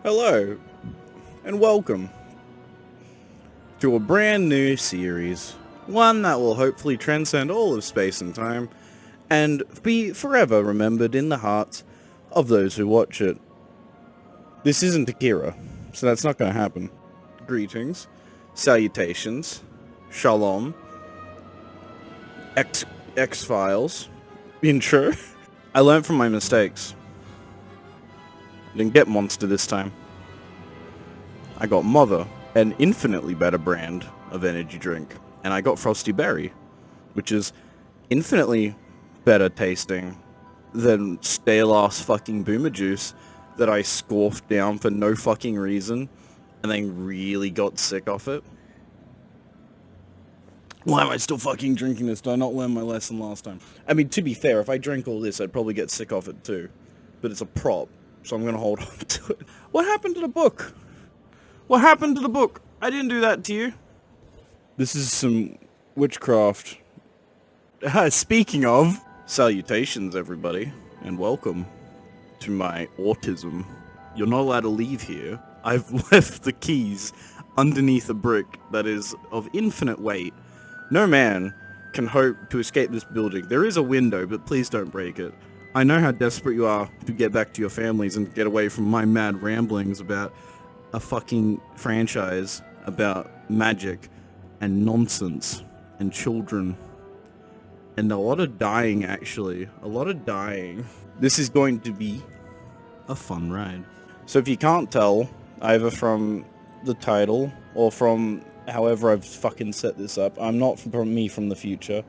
Hello, and welcome to a brand new series, one that will hopefully transcend all of space and time, and be forever remembered in the hearts of those who watch it. This isn't Akira, so that's not going to happen. Greetings, salutations, shalom, X-Files, intro. I learned from my mistakes. Didn't get Monster this time. I got Mother, an infinitely better brand of energy drink. And I got Frosty Berry, which is infinitely better tasting than stale-ass fucking Boomer Juice that I scoffed down for no fucking reason and then really got sick off it. Why am I still fucking drinking this? Did I not learn my lesson last time? I mean, to be fair, if I drank all this, I'd probably get sick off it too. But it's a prop. So I'm going to hold on to it. What happened to the book? What happened to the book? I didn't do that to you. This is some witchcraft. Speaking of, salutations everybody, and welcome to my autism. You're not allowed to leave here. I've left the keys underneath a brick that is of infinite weight. No man can hope to escape this building. There is a window, but please don't break it. I know how desperate you are to get back to your families and get away from my mad ramblings about a fucking franchise about magic and nonsense and children. And a lot of dying, actually. A lot of dying. This is going to be a fun ride. So if you can't tell, either from the title or from however I've fucking set this up, I'm not from me from the future.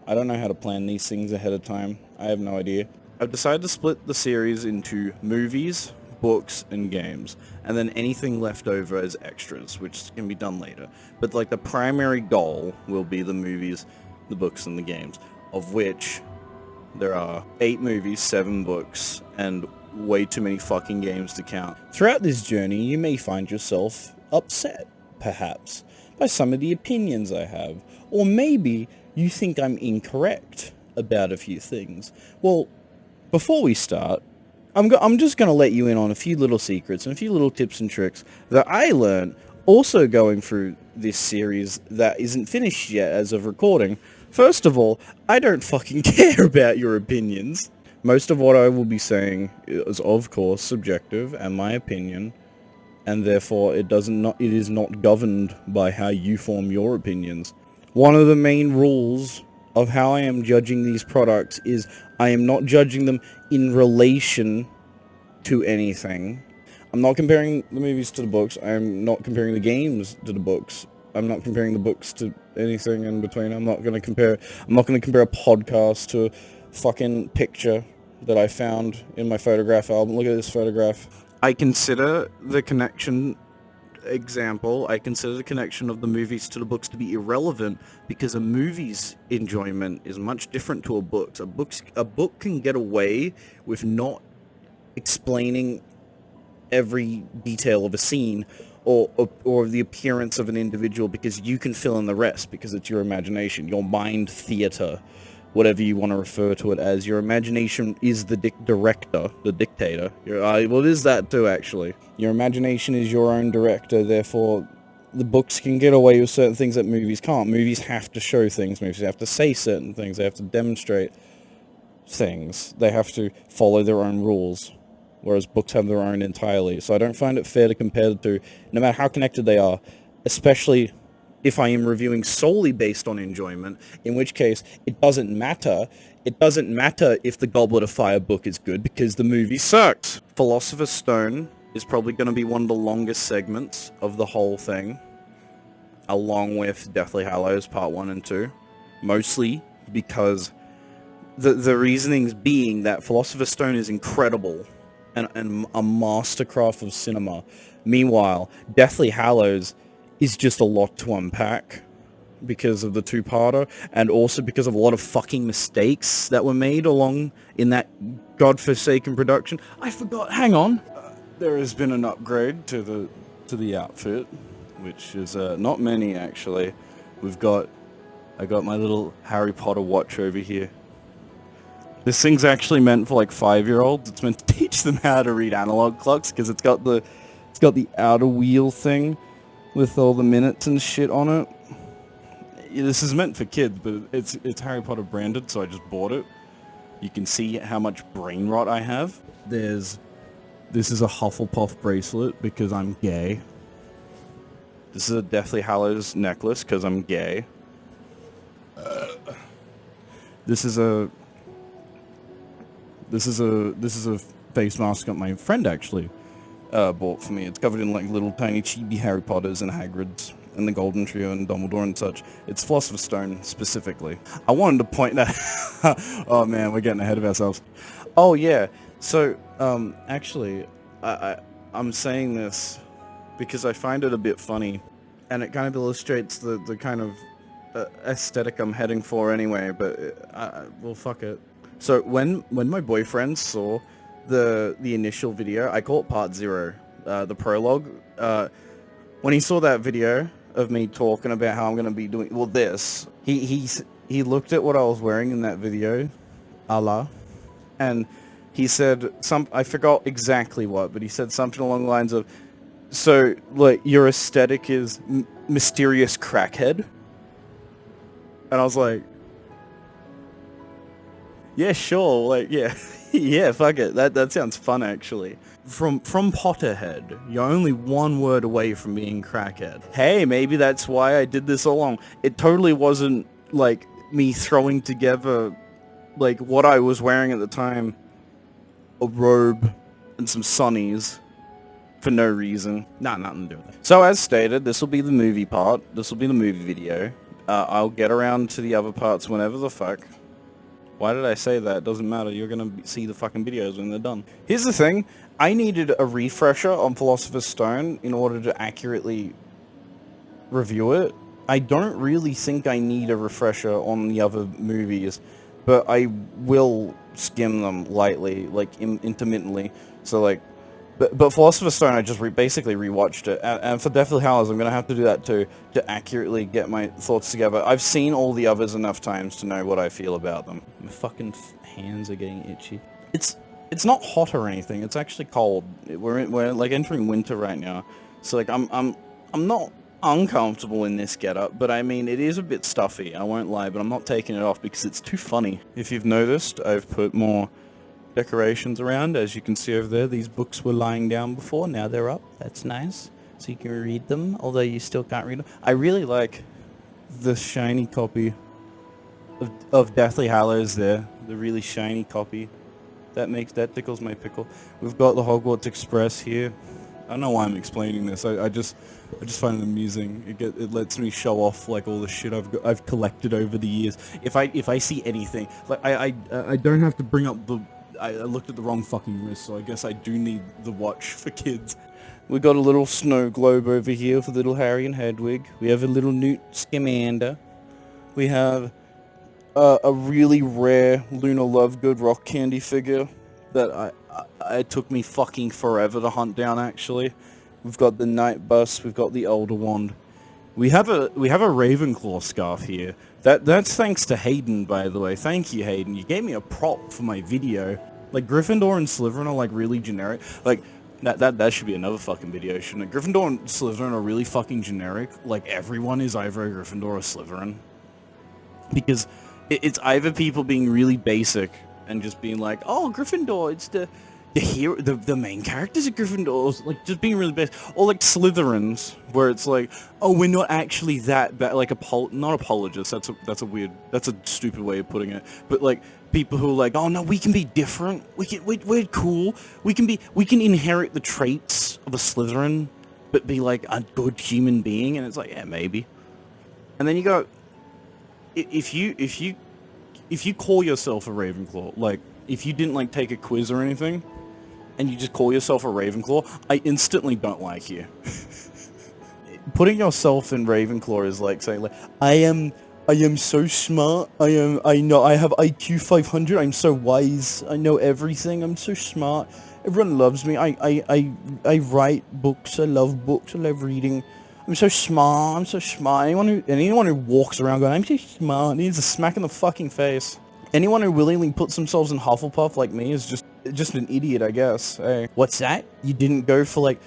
I don't know how to plan these things ahead of time. I have no idea. I've decided to split the series into movies, books, and games, and then anything left over as extras, which can be done later. But like the primary goal will be the movies, the books, and the games, of which there are 8 movies, 7 books, and way too many fucking games to count. Throughout this journey, you may find yourself upset, perhaps, by some of the opinions I have, or maybe you think I'm incorrect about a few things. Well, before we start, I'm just going to let you in on a few little secrets and a few little tips and tricks that I learned also going through this series that isn't finished yet as of recording. First of all, I don't fucking care about your opinions. Most of what I will be saying is, of course, subjective and my opinion, and therefore it is not governed by how you form your opinions. One of the main rules of how I am judging these products is I am not judging them in relation to anything. I'm not comparing the movies to the books. I'm not comparing the games to the books. I'm not comparing the books to anything in between. I'm not going to compare a podcast to a fucking picture that I found in my photograph album. Look at this photograph. I consider the connection of the movies to the books to be irrelevant because a movie's enjoyment is much different to a book. A book can get away with not explaining every detail of a scene or the appearance of an individual because you can fill in the rest because it's your imagination, your mind theater, whatever you want to refer to it as. Your imagination is the director, the dictator. Well, it is that too, actually. Your imagination is your own director, therefore the books can get away with certain things that movies can't. Movies have to show things, movies have to say certain things, they have to demonstrate things, they have to follow their own rules, whereas books have their own entirely. So I don't find it fair to compare the two, no matter how connected they are, especially if I am reviewing solely based on enjoyment, in which case it doesn't matter. It doesn't matter if the Goblet of Fire book is good because the movie sucks. Philosopher's Stone is probably going to be one of the longest segments of the whole thing, along with Deathly Hallows Part 1 and 2, mostly because the reasonings being that Philosopher's Stone is incredible and a mastercraft of cinema. Meanwhile, Deathly Hallows is just a lot to unpack because of the two-parter and also because of a lot of fucking mistakes that were made along in that godforsaken production. I forgot, hang on. There has been an upgrade to the outfit, which is not many actually. I got my little Harry Potter watch over here. This thing's actually meant for like 5-year-olds. It's meant to teach them how to read analog clocks because it's got the It's got the outer wheel thing with all the minutes and shit on it. Yeah, this is meant for kids, but it's Harry Potter branded, so I just bought it. You can see how much brain rot I have. This is a Hufflepuff bracelet because I'm gay. This is a Deathly Hallows necklace because I'm gay. This is a face mask that my friend actually bought for me. It's covered in like little tiny chibi Harry Potters and Hagrids and the Golden Trio and Dumbledore and such. It's Philosopher's Stone specifically. I wanted to point that. Oh man, we're getting ahead of ourselves. Oh yeah. So actually, I'm saying this because I find it a bit funny, and it kind of illustrates the kind of aesthetic I'm heading for anyway. But well, fuck it. So when my boyfriend saw the initial video, I call it part 0, the prologue. When he saw that video of me talking about how I'm gonna be doing this, he looked at what I was wearing in that video, and he said I forgot exactly what, but he said something along the lines of, so like your aesthetic is mysterious crackhead, and I was like, yeah, sure, like yeah. Yeah, fuck it. That sounds fun, actually. From Potterhead, you're only one word away from being crackhead. Hey, maybe that's why I did this all along. It totally wasn't, like, me throwing together, like, what I was wearing at the time. A robe and some sunnies. For no reason. Nah, nothing to do with it. So, as stated, this will be the movie part. This will be the movie video. I'll get around to the other parts whenever the fuck. Why did I say that? It doesn't matter. You're gonna see the fucking videos when they're done. Here's the thing. I needed a refresher on Philosopher's Stone in order to accurately review it. I don't really think I need a refresher on the other movies, but I will skim them lightly, like intermittently. So like, but Philosopher's Stone, I just basically rewatched it, and for Deathly Hallows, I'm gonna have to do that too to accurately get my thoughts together. I've seen all the others enough times to know what I feel about them. My fucking hands are getting itchy. It's not hot or anything. It's actually cold. We're like entering winter right now, so like I'm not uncomfortable in this getup, but I mean it is a bit stuffy. I won't lie, but I'm not taking it off because it's too funny. If you've noticed, I've put more decorations around. As you can see over there, these books were lying down before, now they're up. That's nice, so you can read them, although you still can't read them. I really like the shiny copy of Deathly Hallows there, the really shiny copy. That tickles my pickle. We've got the Hogwarts Express here. I don't know why I'm explaining this. I just find it amusing. It lets me show off like all the shit I've collected over the years. If I see anything, like I don't have to bring up the. I looked at the wrong fucking list, so I guess I do need the watch for kids. We got a little snow globe over here for little Harry and Hedwig. We have a little Newt Scamander. We have a really rare Luna Lovegood rock candy figure that it took me fucking forever to hunt down, actually. We've got the Night Bus. We've got the Elder Wand. We have a Ravenclaw scarf here. That's thanks to Hayden, by the way. Thank you, Hayden. You gave me a prop for my video. Like, Gryffindor and Slytherin are, like, really generic. Like, that should be another fucking video, shouldn't it? Gryffindor and Slytherin are really fucking generic. Like, everyone is either a Gryffindor or Slytherin. Because it's either people being really basic and just being like, oh, Gryffindor, it's the hero, the main characters of Gryffindor, like just being really basic, or like Slytherins, where it's like, oh, we're not actually that bad, like not apologists. That's a stupid way of putting it. But like people who are like, oh no, we can be different. We're cool. We can inherit the traits of a Slytherin, but be like a good human being. And it's like, yeah, maybe. And then you go, if you call yourself a Ravenclaw, like if you didn't like take a quiz or anything, and you just call yourself a Ravenclaw, I instantly don't like you. Putting yourself in Ravenclaw is like saying, like, I am so smart. I have IQ 500. I'm so wise. I know everything. I'm so smart. Everyone loves me. I write books. I love books. I love reading. I'm so smart. I'm so smart. Anyone who walks around going, I'm so smart, needs a smack in the fucking face. Anyone who willingly puts themselves in Hufflepuff like me is just an idiot, I guess. Hey, what's that? You didn't go for like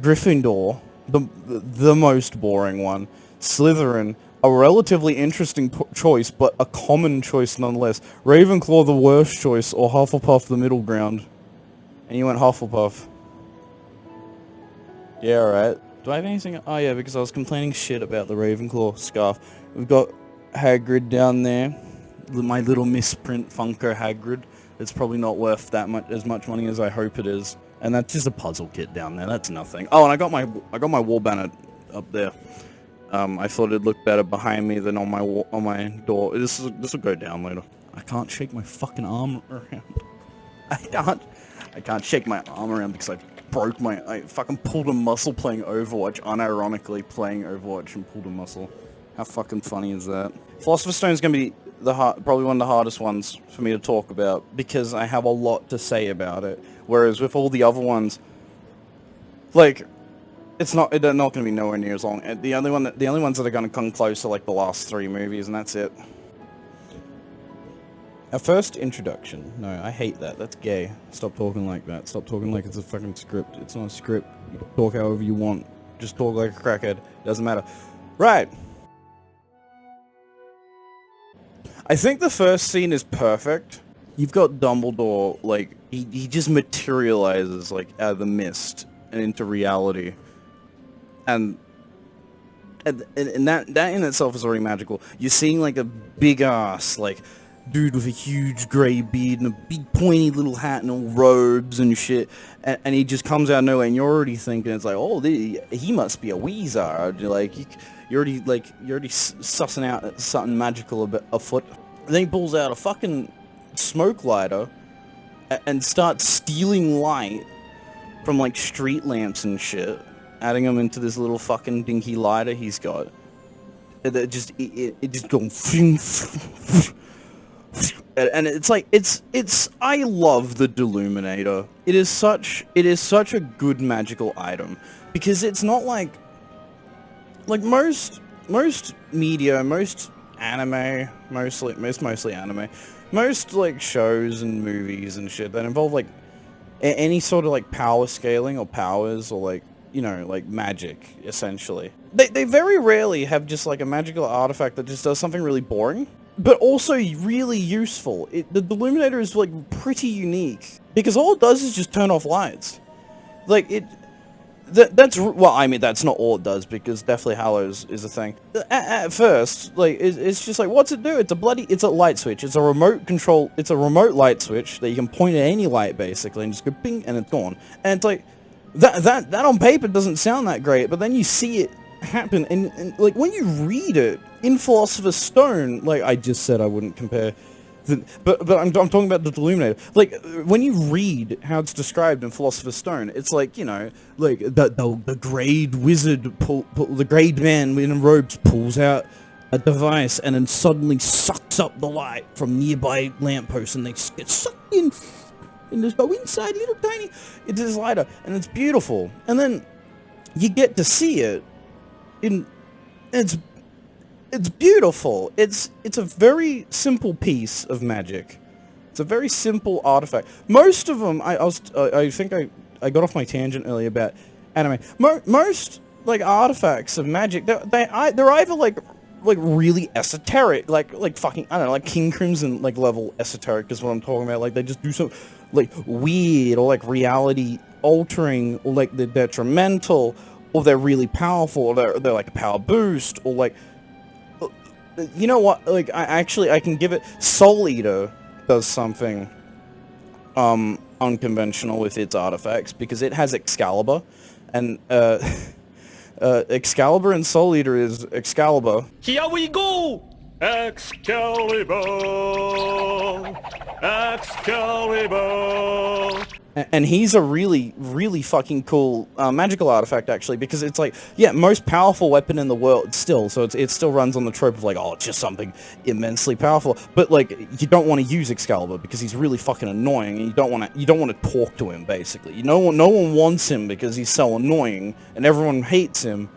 Gryffindor, the most boring one. Slytherin, a relatively interesting choice, but a common choice nonetheless. Ravenclaw, the worst choice, or Hufflepuff, the middle ground. And you went Hufflepuff. Yeah, alright. Do I have anything? Oh yeah, because I was complaining shit about the Ravenclaw scarf. We've got Hagrid down there. My little misprint Funko Hagrid. It's probably not worth that much, as much money as I hope it is. And that's just a puzzle kit down there. That's nothing. Oh, and I got my wall banner up there. I thought it'd look better behind me than on my door. This will go down later. I can't shake my fucking arm around. I can't shake my arm around because I fucking pulled a muscle playing Overwatch, unironically playing Overwatch and pulled a muscle. How fucking funny is that? Philosopher's Stone's gonna be probably one of the hardest ones for me to talk about because I have a lot to say about it. Whereas with all the other ones, like, they're not gonna be nowhere near as long. The only ones that are gonna come close are like the last 3 movies, and that's it. Our first introduction. No, I hate that. That's gay. Stop talking like that. Stop talking like it's a fucking script. It's not a script. You can talk however you want. Just talk like a crackhead. Doesn't matter. Right. I think the first scene is perfect. You've got Dumbledore, like, he just materializes, like, out of the mist and into reality. And that in itself is already magical. You're seeing, like, a big-ass, like, dude with a huge grey beard and a big pointy little hat and all robes and shit, and he just comes out of nowhere, and you're already thinking, it's like, oh, he must be a wizard. Like, you're already sussing out something magical afoot. And then he pulls out a fucking smoke lighter and starts stealing light from, like, street lamps and shit, adding them into this little fucking dinky lighter he's got. It just goes and it's like, I love the Deluminator. It is such a good magical item, because it's not like most media, most anime, mostly anime, most like shows and movies and shit that involve like any sort of like power scaling or powers or like, you know, like magic, essentially. They very rarely have just like a magical artifact that just does something really boring, but also really useful. The Deluminator is like pretty unique, because all it does is just turn off lights. Like that's well, I mean, that's not all it does, because Deathly Hallows is a thing. At first, like, it's just like, what's it do? It's a light switch. It's a remote control. It's a remote light switch that you can point at any light basically, and just go ping, and it's gone. And it's like that on paper doesn't sound that great, but then you see it happen, and like when you read it in Philosopher's Stone, like I just said, I wouldn't compare. But I'm talking about the Deluminator. Like, when you read how it's described in Philosopher's Stone, it's like, you know, like the grade wizard, the grade man in robes pulls out a device and then suddenly sucks up the light from nearby lampposts, and they get sucked in and just go inside little tiny into this lighter, and it's beautiful. And then you get to see it it's beautiful. It's a very simple piece of magic. It's a very simple artifact. Most of them, I think I got off my tangent earlier about anime. Most like artifacts of magic, they're either like really esoteric, like fucking, I don't know, like King Crimson like level esoteric is what I'm talking about. Like they just do some like weird or like reality altering, or like they're detrimental, or they're really powerful, or they're like a power boost, or like, you know what, like I can give it. Soul Eater does something unconventional with its artifacts, because it has Excalibur, and Excalibur and Soul Eater is Excalibur. Here we go! Excalibur! Excalibur! And he's a really, really fucking cool magical artifact, actually, because it's like, yeah, most powerful weapon in the world still, so it still runs on the trope of like, oh, it's just something immensely powerful, but like, you don't want to use Excalibur because he's really fucking annoying, and you don't want to talk to him, basically. No one wants him because he's so annoying, and everyone hates him.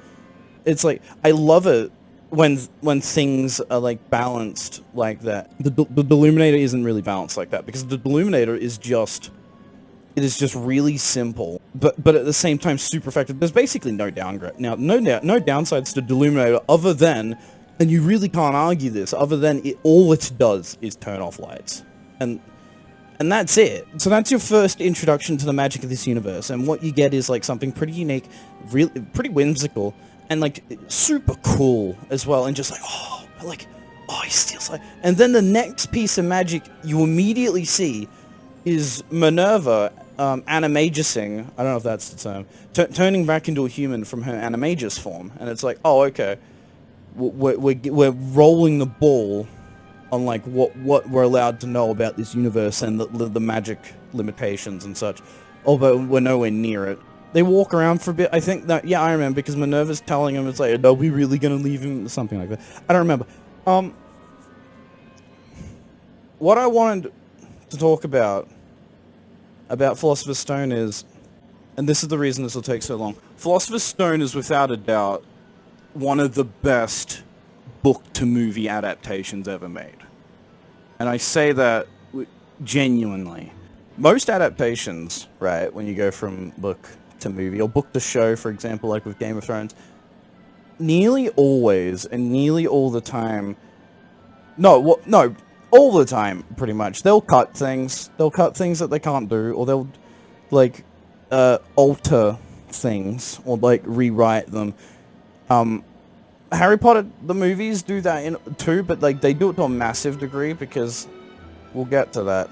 It's like, I love it when things are like balanced like that. The Deluminator isn't really balanced like that, because the Deluminator is just It is just really simple, but at the same time super effective. There's basically no downgrade. Now, no downsides to Deluminator other than, and you really can't argue this, other than all it does is turn off lights. And that's it. So that's your first introduction to the magic of this universe, and what you get is like something pretty unique, really pretty whimsical, and like super cool as well, and just like, oh, he steals light. And then the next piece of magic you immediately see is Minerva animagusing, I don't know if that's the term, turning back into a human from her animagus form, and it's like, oh, okay, we're rolling the ball on like what we're allowed to know about this universe and the magic limitations and such, although we're nowhere near it. They walk around for a bit. I think that, yeah, I remember, because Minerva's telling him, it's like, are we really gonna leave him? Something like that. I don't remember. What I wanted to talk about Philosopher's Stone is, and this is the reason this will take so long, Philosopher's Stone is without a doubt one of the best book-to-movie adaptations ever made. And I say that genuinely. Most adaptations, right, when you go from book to movie, or book to show, for example, like with Game of Thrones, nearly always, and nearly all the time, all the time, pretty much, they'll cut things. They'll cut things that they can't do, or they'll, like, alter things, or, like, rewrite them. Harry Potter, the movies do that too, but, like, they do it to a massive degree, because we'll get to that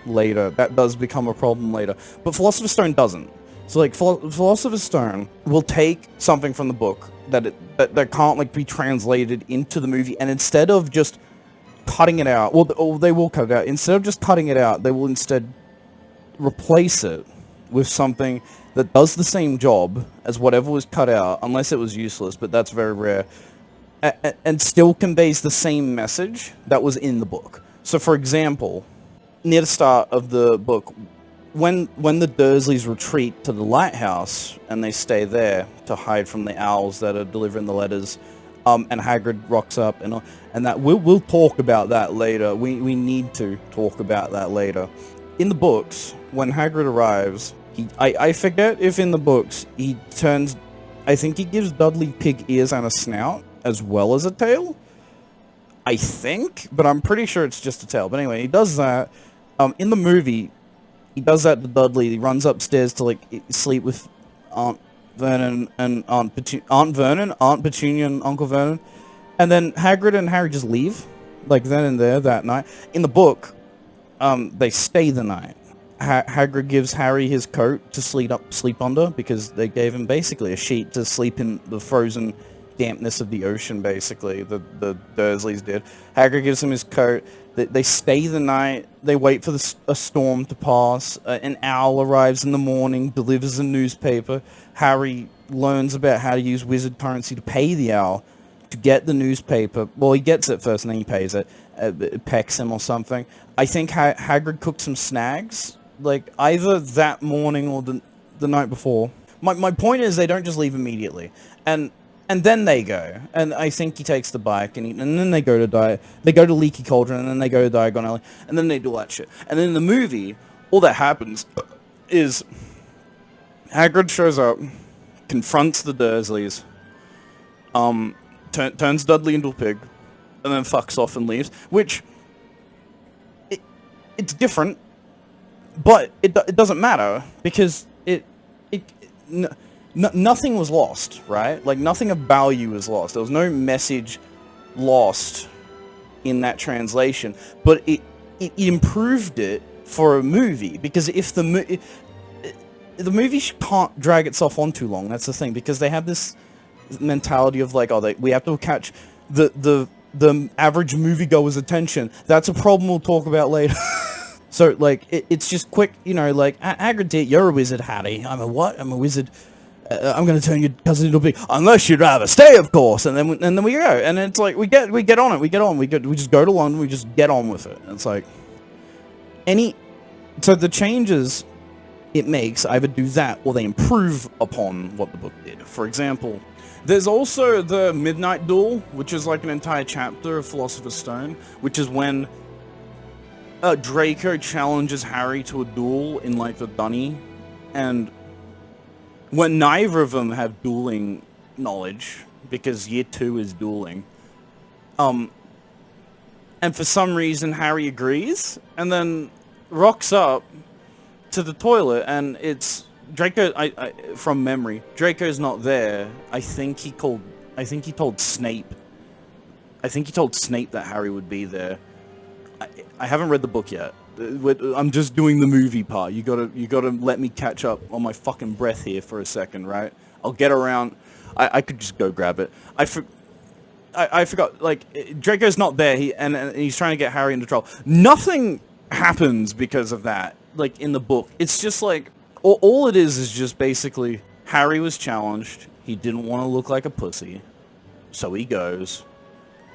later. That does become a problem later. But Philosopher's Stone doesn't. So, like, Philosopher's Stone will take something from the book that can't, like, be translated into the movie, and instead of just cutting it out, or they will cut it out. Instead of just cutting it out, they will instead replace it with something that does the same job as whatever was cut out, unless it was useless, but that's very rare, and still conveys the same message that was in the book. So, for example, near the start of the book, when the Dursleys retreat to the lighthouse, and they stay there to hide from the owls that are delivering the letters, and Hagrid rocks up, and that we'll talk about that later. We need to talk about that later. In the books, when Hagrid arrives, I forget if in the books he turns, I think he gives Dudley pig ears and a snout as well as a tail. I think, but I'm pretty sure it's just a tail. But anyway, he does that. In the movie, he does that to Dudley. He runs upstairs to like sleep with Aunt Vernon and Aunt Petunia and Uncle Vernon, and then Hagrid and Harry just leave, like then and there that night. In the book, they stay the night. Hagrid gives Harry his coat to sleep under, because they gave him basically a sheet to sleep in the frozen dampness of the ocean, basically. The Dursleys did. Hagrid gives him his coat. They stay the night. They wait for a storm to pass. An owl arrives in the morning, delivers a newspaper. Harry learns about how to use wizard currency to pay the owl to get the newspaper. Well, he gets it first and then he pays it. It pecks him or something. I think Hagrid cooked some snags, like either that morning or the night before. My point is, they don't just leave immediately. And then they go, and I think he takes the bike, and then they go to Leaky Cauldron, and then they go to Diagon Alley, and then they do all that shit. And then in the movie, all that happens is Hagrid shows up, confronts the Dursleys, turns Dudley into a pig, and then fucks off and leaves. Which it's different, but it doesn't matter, because nothing was lost, right? Like, nothing of value was lost. There was no message lost in that translation, but it improved it for a movie, because if the movie can't drag itself on too long, that's the thing, because they have this mentality of like, we have to catch the average moviegoer's attention. That's a problem we'll talk about later. So, like, it's just quick, like, Hagrid, you're a wizard, Harry. I'm a what? I'm a wizard. I'm going to turn your cousin into a pig, unless you'd rather stay, of course. And then we go, and it's like we get on it. We just go to London. We just get on with it. And it's like so the changes it makes either do that or they improve upon what the book did. For example, there's also the Midnight Duel, which is like an entire chapter of Philosopher's Stone, which is when Draco challenges Harry to a duel in like the dunny, and when neither of them have dueling knowledge, because year 2 is dueling, and for some reason Harry agrees, and then rocks up to the toilet, and it's Draco. From memory, Draco's not there. I think he told Snape. I think he told Snape that Harry would be there. I haven't read the book yet. I'm just doing the movie part. You gotta let me catch up on my fucking breath here for a second, right? I'll get around. I could just go grab it. I forgot. Like, Draco's not there. And he's trying to get Harry into trouble. Nothing happens because of that. Like in the book, it's just like all it is just basically Harry was challenged. He didn't want to look like a pussy, so he goes.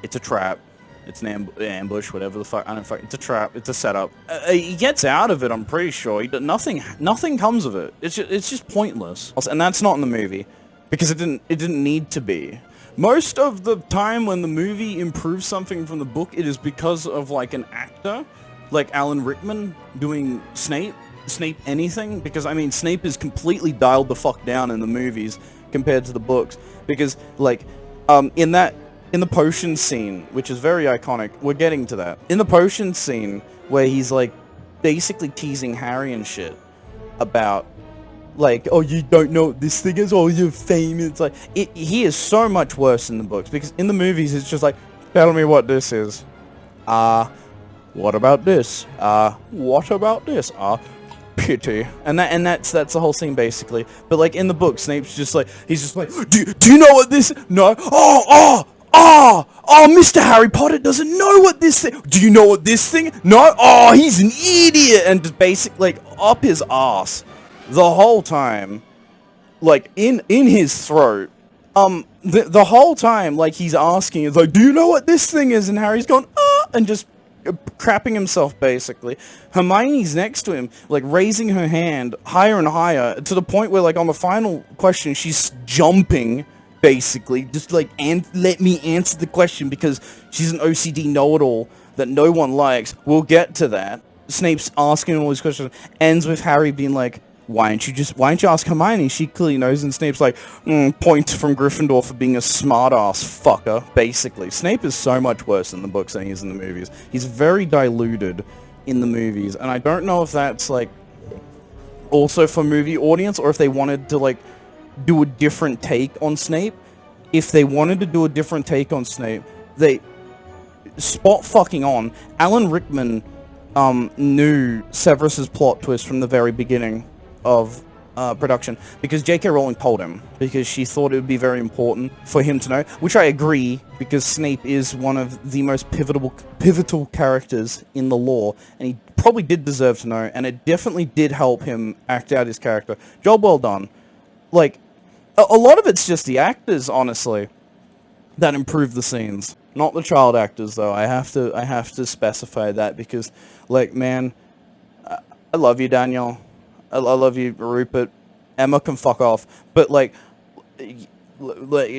It's a trap. It's an ambush, whatever the fuck. I don't fuck. It's a trap. It's a setup. He gets out of it. I'm pretty sure. Nothing comes of it. It's just pointless. And that's not in the movie because it didn't need to be. Most of the time when the movie improves something from the book, it is because of like an actor, like Alan Rickman doing Snape anything. Because I mean, Snape is completely dialed the fuck down in the movies compared to the books. Because like, in the potion scene, which is very iconic, we're getting to that. In the potion scene, where he's like basically teasing Harry and shit about like, oh, you don't know what this thing is, oh, you're famous. It's like, he is so much worse in the books, because in the movies it's just like, tell me what this is. What about this? What about this? Pity. And that's the whole scene basically. But like in the book, Snape's just like, he's just like, do you know what this? No. Oh, Mr. Harry Potter doesn't know what this thing... Do you know what this thing... No? Oh, he's an idiot! And just basically, like, up his ass the whole time. Like, in his throat. The whole time, like, he's asking, it's like, do you know what this thing is? And Harry's going, and just crapping himself, basically. Hermione's next to him, like, raising her hand higher and higher, to the point where, like, on the final question, she's jumping... basically, just like, and let me answer the question, because she's an OCD know-it-all that no one likes. We'll get to that. Snape's asking all these questions, ends with Harry being like, why don't you ask Hermione? She clearly knows. And Snape's like, point from Gryffindor for being a smart-ass fucker, basically. Snape is so much worse in the books than he is in the movies. He's very diluted in the movies, and I don't know if that's, like, also for movie audience, or if they wanted to, like, do a different take on Snape. If they wanted to do a different take on Snape, they spot fucking on. Alan Rickman knew Severus's plot twist from the very beginning of production, because J.K. Rowling told him, because she thought it would be very important for him to know, which I agree, because Snape is one of the most pivotal characters in the lore, and he probably did deserve to know, and it definitely did help him act out his character. Job well done. Like, a lot of it's just the actors, honestly, that improve the scenes. Not the child actors, though. I have to specify that, because, like, man, I love you, Daniel. I love you, Rupert. Emma can fuck off. But, like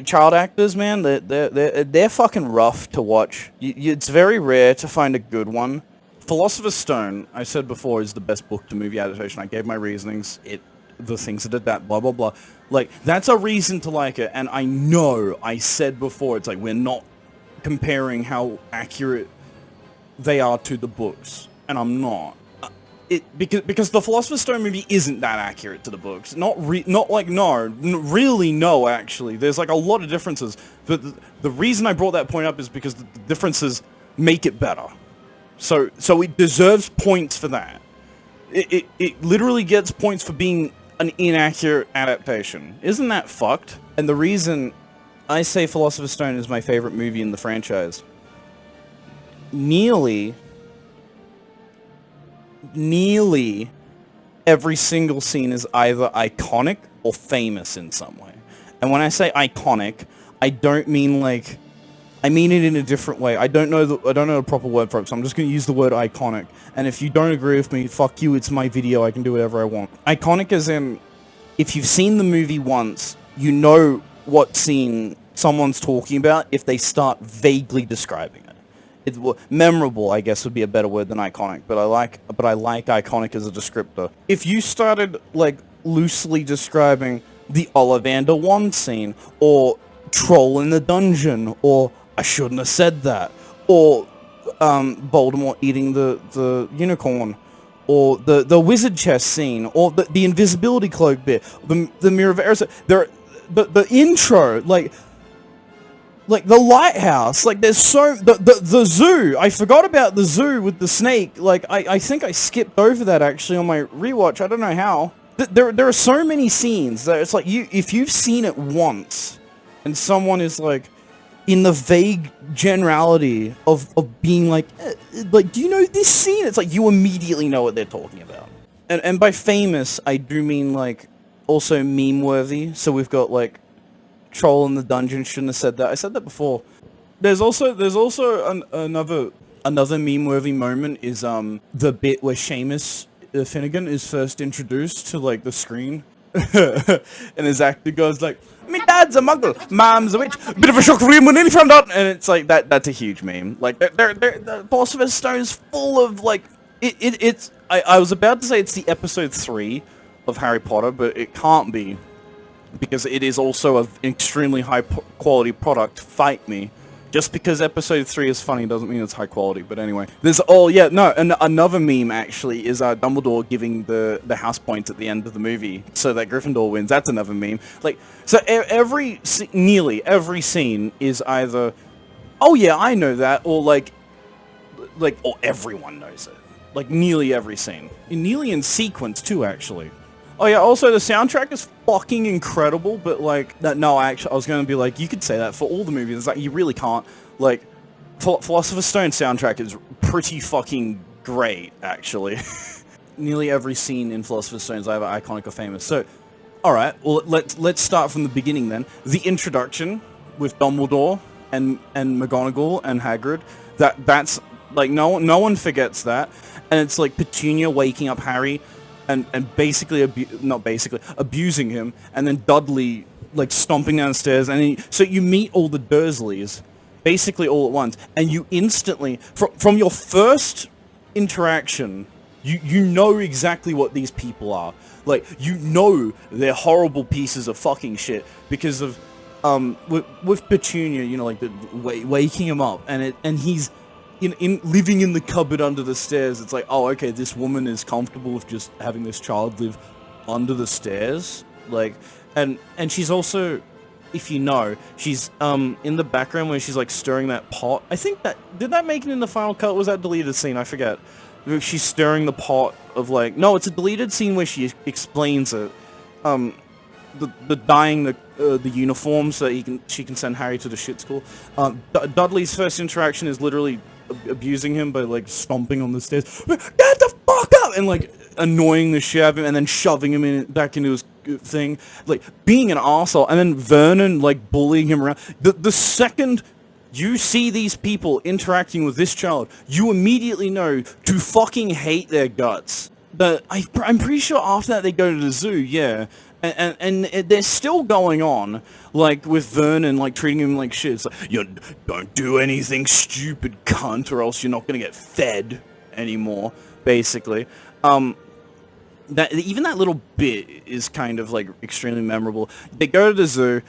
child actors, man, they're fucking rough to watch. It's very rare to find a good one. Philosopher's Stone, I said before, is the best book to movie adaptation. I gave my reasonings. The things that did that, blah, blah, blah. Like, that's a reason to like it, and I know I said before, it's like, we're not comparing how accurate they are to the books, and I'm not. Because the Philosopher's Stone movie isn't that accurate to the books. Really, no, actually. There's, like, a lot of differences, but the reason I brought that point up is because the differences make it better. So it deserves points for that. It literally gets points for being an inaccurate adaptation. Isn't that fucked? And the reason I say Philosopher's Stone is my favorite movie in the franchise, nearly every single scene is either iconic or famous in some way. And when I say iconic, I don't mean like... I mean it in a different way. I don't know the proper word for it, so I'm just going to use the word iconic. And if you don't agree with me, fuck you, it's my video, I can do whatever I want. Iconic as in, if you've seen the movie once, you know what scene someone's talking about if they start vaguely describing it. memorable, I guess, would be a better word than iconic. But I like iconic as a descriptor. If you started like loosely describing the Ollivander wand scene, or Troll in the dungeon, or I shouldn't have said that, or Voldemort eating the unicorn, or the wizard chest scene, or the invisibility cloak bit, the mirror of Eris, the intro, like the lighthouse, like there's the zoo. I forgot about the zoo with the snake. Like I think I skipped over that actually on my rewatch. I don't know how. There are so many scenes that it's like if you've seen it once, and someone is like in the vague generality of being like do you know this scene? It's like you immediately know what they're talking about. And by famous, I do mean like also meme worthy. So we've got like Troll in the dungeon. Shouldn't have said that. I said that before. There's also another meme worthy moment is the bit where Seamus Finnegan is first introduced to like the screen, and his actor goes like, "Me dad's a muggle, mom's a witch, bit of a shock for him when he found out," and it's like that's a huge meme. Like the Philosopher's Stone is full of like it's. I was about to say it's the episode 3 of Harry Potter, but it can't be, because it is also an extremely high quality product. Fight me. Just because episode 3 is funny doesn't mean it's high quality. But anyway, there's another meme actually is Dumbledore giving the house points at the end of the movie so that Gryffindor wins. That's another meme. Like, so nearly every scene is either, oh yeah, I know that, or like or everyone knows it. Like nearly every scene, nearly in sequence too, actually. Oh yeah, also the soundtrack is fucking incredible, but like, no, actually, I was going to be like, you could say that for all the movies, it's like, you really can't. Like, Philosopher's Stone soundtrack is pretty fucking great, actually. Nearly every scene in Philosopher's Stone is either iconic or famous. So, alright, well, let's start from the beginning then. The introduction with Dumbledore and McGonagall and Hagrid, that's, like, no one forgets that. And it's like Petunia waking up Harry, and basically abusing him, and then Dudley like stomping downstairs, and so you meet all the Dursleys basically all at once, and you instantly from your first interaction you know exactly what these people are. Like, you know they're horrible pieces of fucking shit because of with Petunia, you know, like waking him up, and he's in living in the cupboard under the stairs. It's like, oh, okay, this woman is comfortable with just having this child live under the stairs. Like, and she's also, if you know, she's in the background where she's like stirring that pot. I think did that make it in the final cut? Was that deleted scene? I forget. She's stirring the pot of like, no, it's a deleted scene where she explains it. The dyeing the uniform so that she can send Harry to the shit school. Dudley's first interaction is literally abusing him by like stomping on the stairs, get the fuck up, and like annoying the shit out of him, and then shoving him back into his thing, like being an arsehole, and then Vernon like bullying him around. The second you see these people interacting with this child, you immediately know to fucking hate their guts. But I'm pretty sure after that they go to the zoo, yeah. And they're still going on, like, with Vernon, like, treating him like shit. It's like, you don't do anything stupid, cunt, or else you're not gonna get fed anymore, basically. Even that little bit is kind of, like, extremely memorable. They go to the zoo,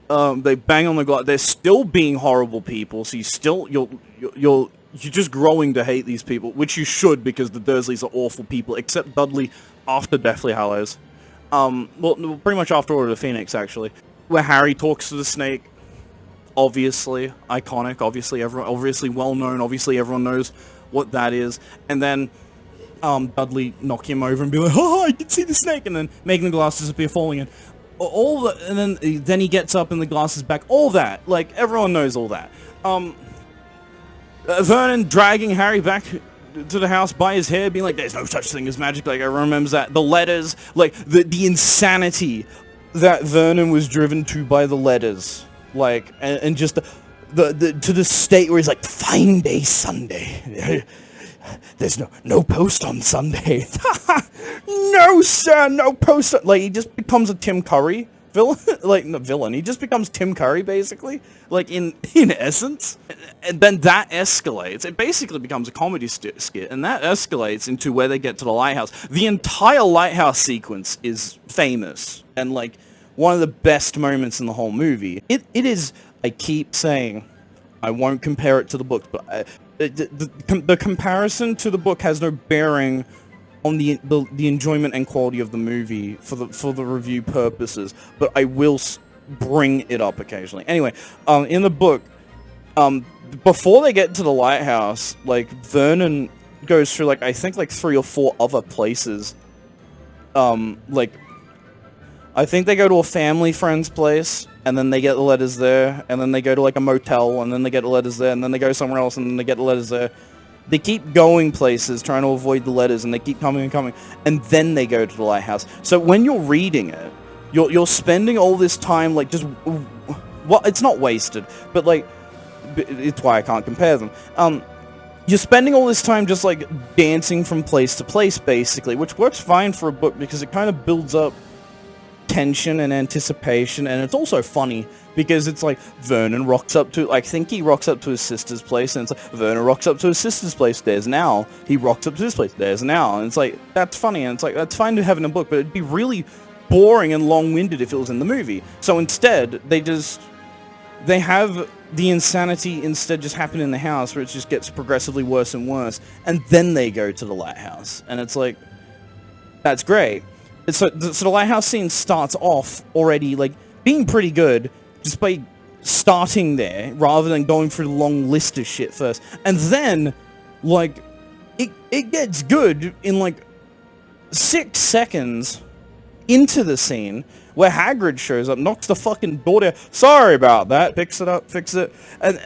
they bang on the glass. They're still being horrible people, so you're just growing to hate these people, which you should, because the Dursleys are awful people, except Dudley after Deathly Hallows. Well, pretty much after Order of the Phoenix, actually, where Harry talks to the snake. Obviously iconic, obviously well known, obviously everyone knows what that is. And then Dudley knock him over and be like, "Oh, I can see the snake," and then making the glass disappear, falling in. And then he gets up and the glass is back. All that, like, everyone knows all that. Vernon dragging Harry back to the house by his hair, being like, "There's no such thing as magic." Like, everyone remembers that. The letters, like, the insanity that Vernon was driven to by the letters, like, and just to the state where he's like, "Fine day Sunday. There's no post on Sunday." No, sir, no post. Like, he just becomes a Tim Curry Villain, like, not villain, he just becomes Tim Curry, basically, like, in essence, and then that escalates, it basically becomes a comedy skit, and that escalates into where they get to the lighthouse. The entire lighthouse sequence is famous, and, like, one of the best moments in the whole movie. It is, I keep saying, I won't compare it to the book, but the comparison to the book has no bearing on the enjoyment and quality of the movie for the review purposes, but I will bring it up occasionally. Anyway, in the book, before they get to the lighthouse, like, Vernon goes through, like, I think, like, 3 or 4 other places. Like, I think they go to a family friend's place, and then they get the letters there, and then they go to, like, a motel, and then they get the letters there, and then they go somewhere else, and then they get the letters there. They keep going places, trying to avoid the letters, and they keep coming and coming, and then they go to the lighthouse. So when you're reading it, you're spending all this time, like, just... Well, it's not wasted, but, like, it's why I can't compare them. You're spending all this time just, like, dancing from place to place, basically, which works fine for a book, because it kind of builds up tension and anticipation, and it's also funny because it's like Vernon rocks up to, I think he rocks up to his sister's place, and it's like Vernon rocks up to his sister's place, there's now. He rocks up to his place, there's now. And it's like, that's funny, and it's like, that's fine to have in a book, but it'd be really boring and long-winded if it was in the movie. So instead, they have the insanity instead just happen in the house, where it just gets progressively worse and worse, and then they go to the lighthouse, and it's like, that's great. So the lighthouse scene starts off already, like, being pretty good, just by starting there, rather than going through the long list of shit first. And then, like, it gets good in, like, 6 seconds into the scene, where Hagrid shows up, knocks the fucking door down, sorry about that, picks it up, fix it, and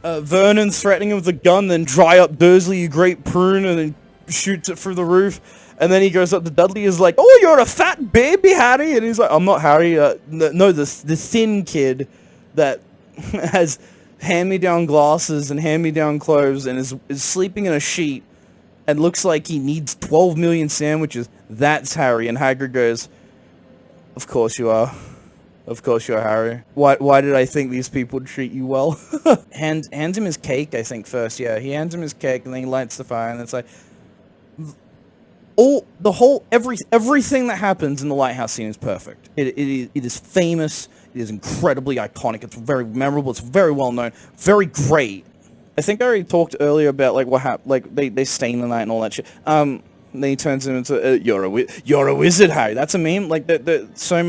Vernon's threatening him with a gun, then dry up Dursley, you great prune, and then shoots it through the roof. And then he goes up to Dudley, is like, oh, you're a fat baby, Harry. And he's like, I'm not Harry. No, the thin kid that has hand-me-down glasses and hand-me-down clothes and is sleeping in a sheet and looks like he needs 12 million sandwiches. That's Harry. And Hagrid goes, of course you are. Of course you are, Harry. Why did I think these people would treat you well? Hands him his cake, I think, first. Yeah, he hands him his cake, and then he lights the fire, and it's like... everything that happens in the lighthouse scene is perfect. It is famous. It is incredibly iconic. It's very memorable. It's very well known. Very great. I think I already talked earlier about, like, what happened. Like, they stay in the night and all that shit. Then he turns him into you're a wizard, Harry. That's a meme. Like, so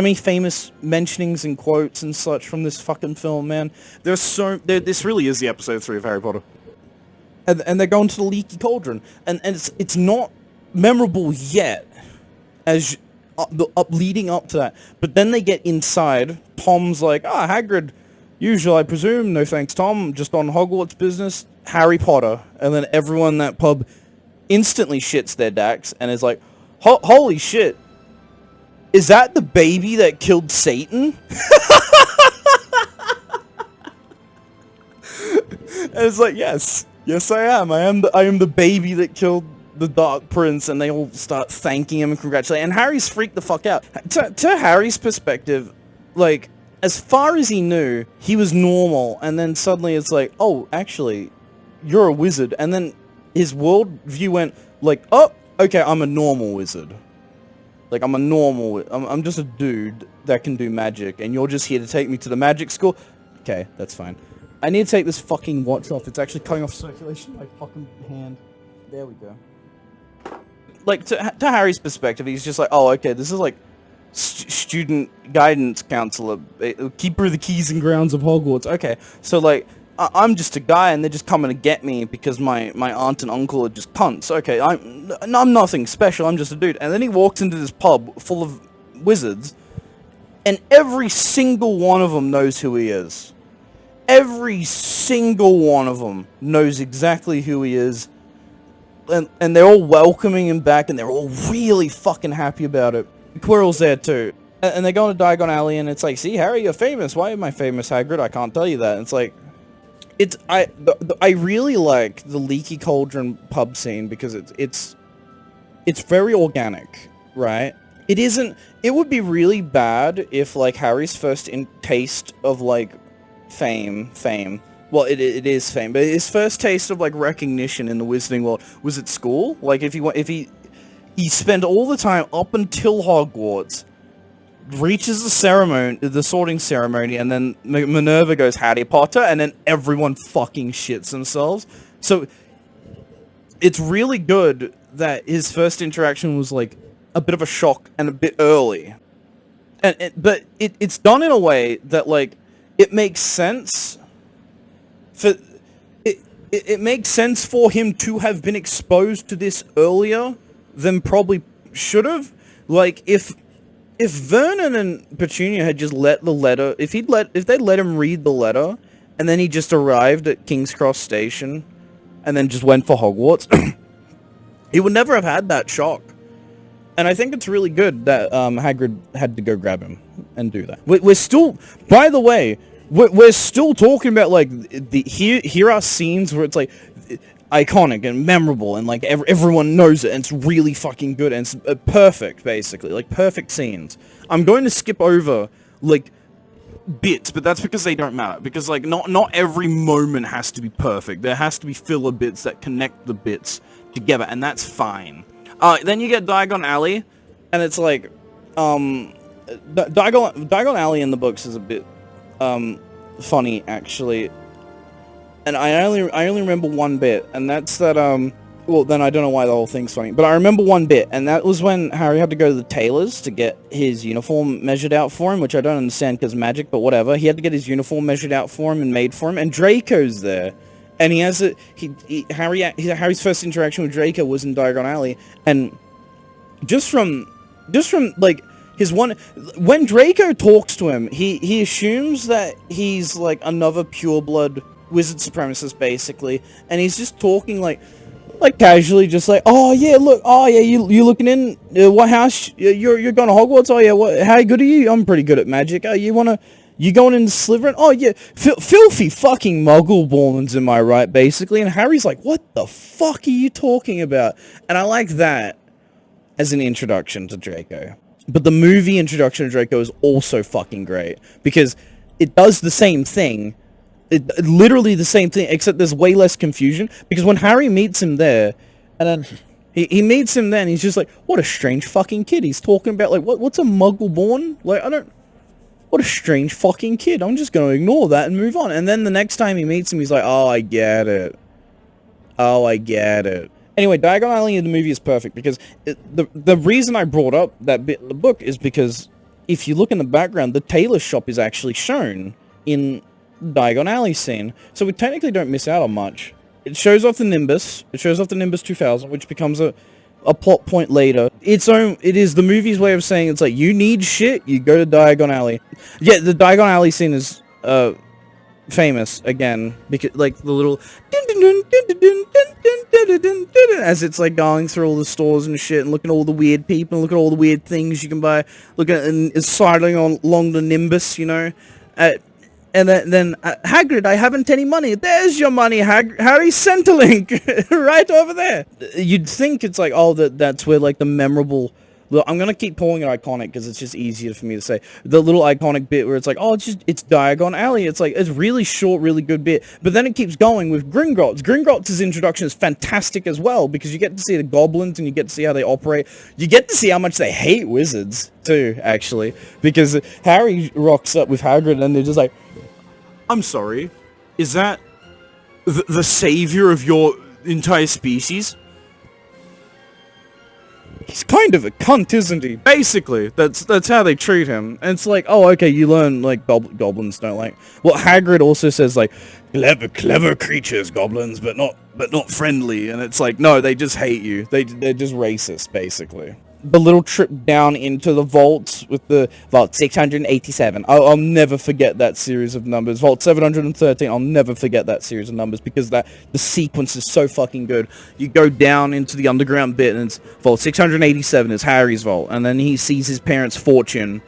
many famous mentionings and quotes and such from this fucking film, man. This really is the episode 3 of Harry Potter. And they're going to the Leaky Cauldron, and it's not memorable yet, as leading up to that. But then they get inside. Tom's like, Hagrid, usual, I presume. No thanks, Tom. Just on Hogwarts business. Harry Potter, and then everyone in that pub instantly shits their dacks and is like, holy shit, is that the baby that killed Satan? And it's like, yes. Yes, I am. I am the baby that killed the Dark Prince, and they all start thanking him and congratulating. And Harry's freaked the fuck out. To Harry's perspective, like, as far as he knew, he was normal, and then suddenly it's like, oh, actually, you're a wizard. And then his worldview went like, oh, okay, I'm a normal wizard. Like, I'm just a dude that can do magic, and you're just here to take me to the magic school. Okay, that's fine. I need to take this fucking watch off. It's actually cutting off circulation in my fucking hand. There we go. Like, to Harry's perspective, he's just like, oh, okay, this is like student guidance counselor, keeper of the keys and grounds of Hogwarts. Okay, so, like, I'm just a guy, and they're just coming to get me because my aunt and uncle are just cunts. Okay, I'm nothing special. I'm just a dude. And then he walks into this pub full of wizards, and every single one of them knows who he is. Every single one of them knows exactly who he is, and they're all welcoming him back, and they're all really fucking happy about it. Quirrell's there too, and they go to Diagon Alley, and it's like, see, Harry, you're famous. Why am I famous, Hagrid? I can't tell you that. And it's like, I really like the Leaky Cauldron pub scene because it's very organic, right? It isn't... It would be really bad if, like, Harry's first taste of, like, fame... Well, it is fame, but his first taste of, like, recognition in the Wizarding world was at school. Like, if he spent all the time up until Hogwarts, reaches the sorting ceremony, and then Minerva goes, Harry Potter, and then everyone fucking shits themselves. So, it's really good that his first interaction was, like, a bit of a shock and a bit early. But it's done in a way that, like, it makes sense for... It makes sense for him to have been exposed to this earlier than probably should have. Like, if Vernon and Petunia had just let the letter... If they'd let him read the letter, and then he just arrived at King's Cross Station, and then just went for Hogwarts, he would never have had that shock. And I think it's really good that Hagrid had to go grab him and do that. We're still... By the way... We're still talking about, like, here are scenes where it's, like, iconic and memorable, and, like, everyone knows it, and it's really fucking good, and it's perfect, basically. Like, perfect scenes. I'm going to skip over, like, bits, but that's because they don't matter. Because, like, not every moment has to be perfect. There has to be filler bits that connect the bits together, and that's fine. Then you get Diagon Alley, and it's, like, Diagon Alley in the books is a bit... funny, actually, and I only remember one bit, and that's that, well, then I don't know why the whole thing's funny, but I remember one bit, and that was when Harry had to go to the tailor's to get his uniform measured out for him, which I don't understand because magic, but whatever. He had to get his uniform measured out for him and made for him, and Draco's there, and he has it, Harry's first interaction with Draco was in Diagon Alley, and just from, like, when Draco talks to him, he assumes that he's, like, another pureblood wizard supremacist, basically, and he's just talking, like casually, just like, oh yeah, look, oh yeah, you looking in, what house, you're going to Hogwarts, oh yeah, how good are you? I'm pretty good at magic, oh, you going into Slytherin? Oh yeah, filthy fucking muggle-borns, am I right, basically, and Harry's like, what the fuck are you talking about? And I like that as an introduction to Draco. But the movie introduction of Draco is also fucking great, because it does the same thing, literally the same thing, except there's way less confusion, because when Harry meets him there, and then he meets him then, he's just like, what a strange fucking kid, he's talking about, like, what's a muggle-born? Like, what a strange fucking kid, I'm just gonna ignore that and move on, and then the next time he meets him, he's like, oh, I get it. Anyway, Diagon Alley in the movie is perfect, because the reason I brought up that bit in the book is because if you look in the background, the tailor shop is actually shown in Diagon Alley scene, so we technically don't miss out on much. It shows off the Nimbus. It shows off the Nimbus 2000, which becomes a plot point later. It is the movie's way of saying it's like, you need shit, you go to Diagon Alley. Yeah, the Diagon Alley scene is famous again, because, like, the little as it's, like, going through all the stores and shit, and looking at all the weird people, and look at all the weird things you can buy, look at, and it's sidling along the Nimbus, you know, and then Hagrid, I haven't any money. There's your money, Harry Centrelink, right over there. You'd think it's like, oh, that's where, like, the memorable... Look, I'm gonna keep calling it iconic because it's just easier for me to say. The little iconic bit where it's like, oh, it's Diagon Alley. It's like, it's really short, really good bit. But then it keeps going with Gringotts. Gringotts' introduction is fantastic as well, because you get to see the goblins and you get to see how they operate. You get to see how much they hate wizards too, actually, because Harry rocks up with Hagrid and they're just like, I'm sorry, is that the savior of your entire species? He's kind of a cunt, isn't he? Basically, that's how they treat him. And it's like, oh, okay, you learn, like, goblins don't like... Well, Hagrid also says, like, clever creatures, goblins, but not friendly. And it's like, no, they just hate you. They're just racist, basically. The little trip down into the vaults with the Vault 687. I'll never forget that series of numbers. Vault 713, I'll never forget that series of numbers, because the sequence is so fucking good. You go down into the underground bit, and it's Vault 687 is Harry's vault, and then he sees his parents' fortune,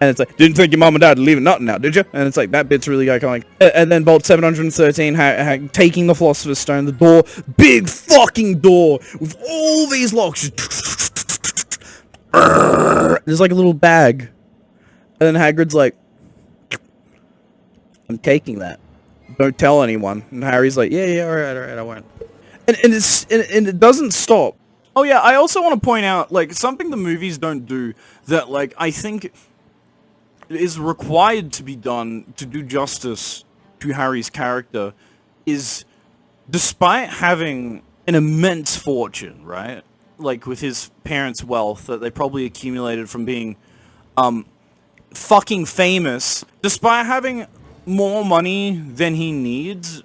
and it's like, didn't think your mom and dad would leave it nothing out, did you? And it's like, that bit's really iconic. And then Vault 713, taking the Philosopher's Stone, the door, big fucking door, with all these locks, There's like a little bag. And then Hagrid's like, I'm taking that. Don't tell anyone. And Harry's like, yeah, alright, I won't. And it doesn't stop. Oh yeah, I also want to point out, like, something the movies don't do that, like, I think is required to be done to do justice to Harry's character is, despite having an immense fortune, right? Like, with his parents' wealth that they probably accumulated from being, fucking famous, despite having more money than he needs,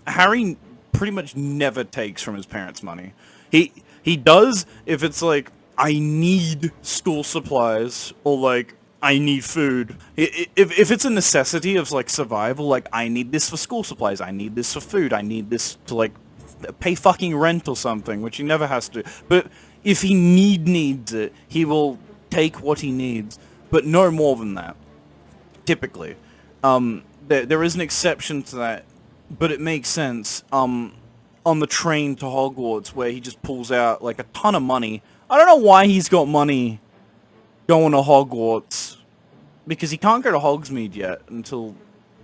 Harry pretty much never takes from his parents' money. He does if it's like, I need school supplies, or like, I need food. If it's a necessity of like survival, like, I need this for school supplies, I need this for food, I need this to like pay fucking rent or something, which he never has to. But if he needs it, he will take what he needs, but no more than that, typically. There is an exception to that, but it makes sense. On the train to Hogwarts, where he just pulls out like a ton of money. I don't know why he's got money going to Hogwarts, because he can't go to Hogsmeade yet until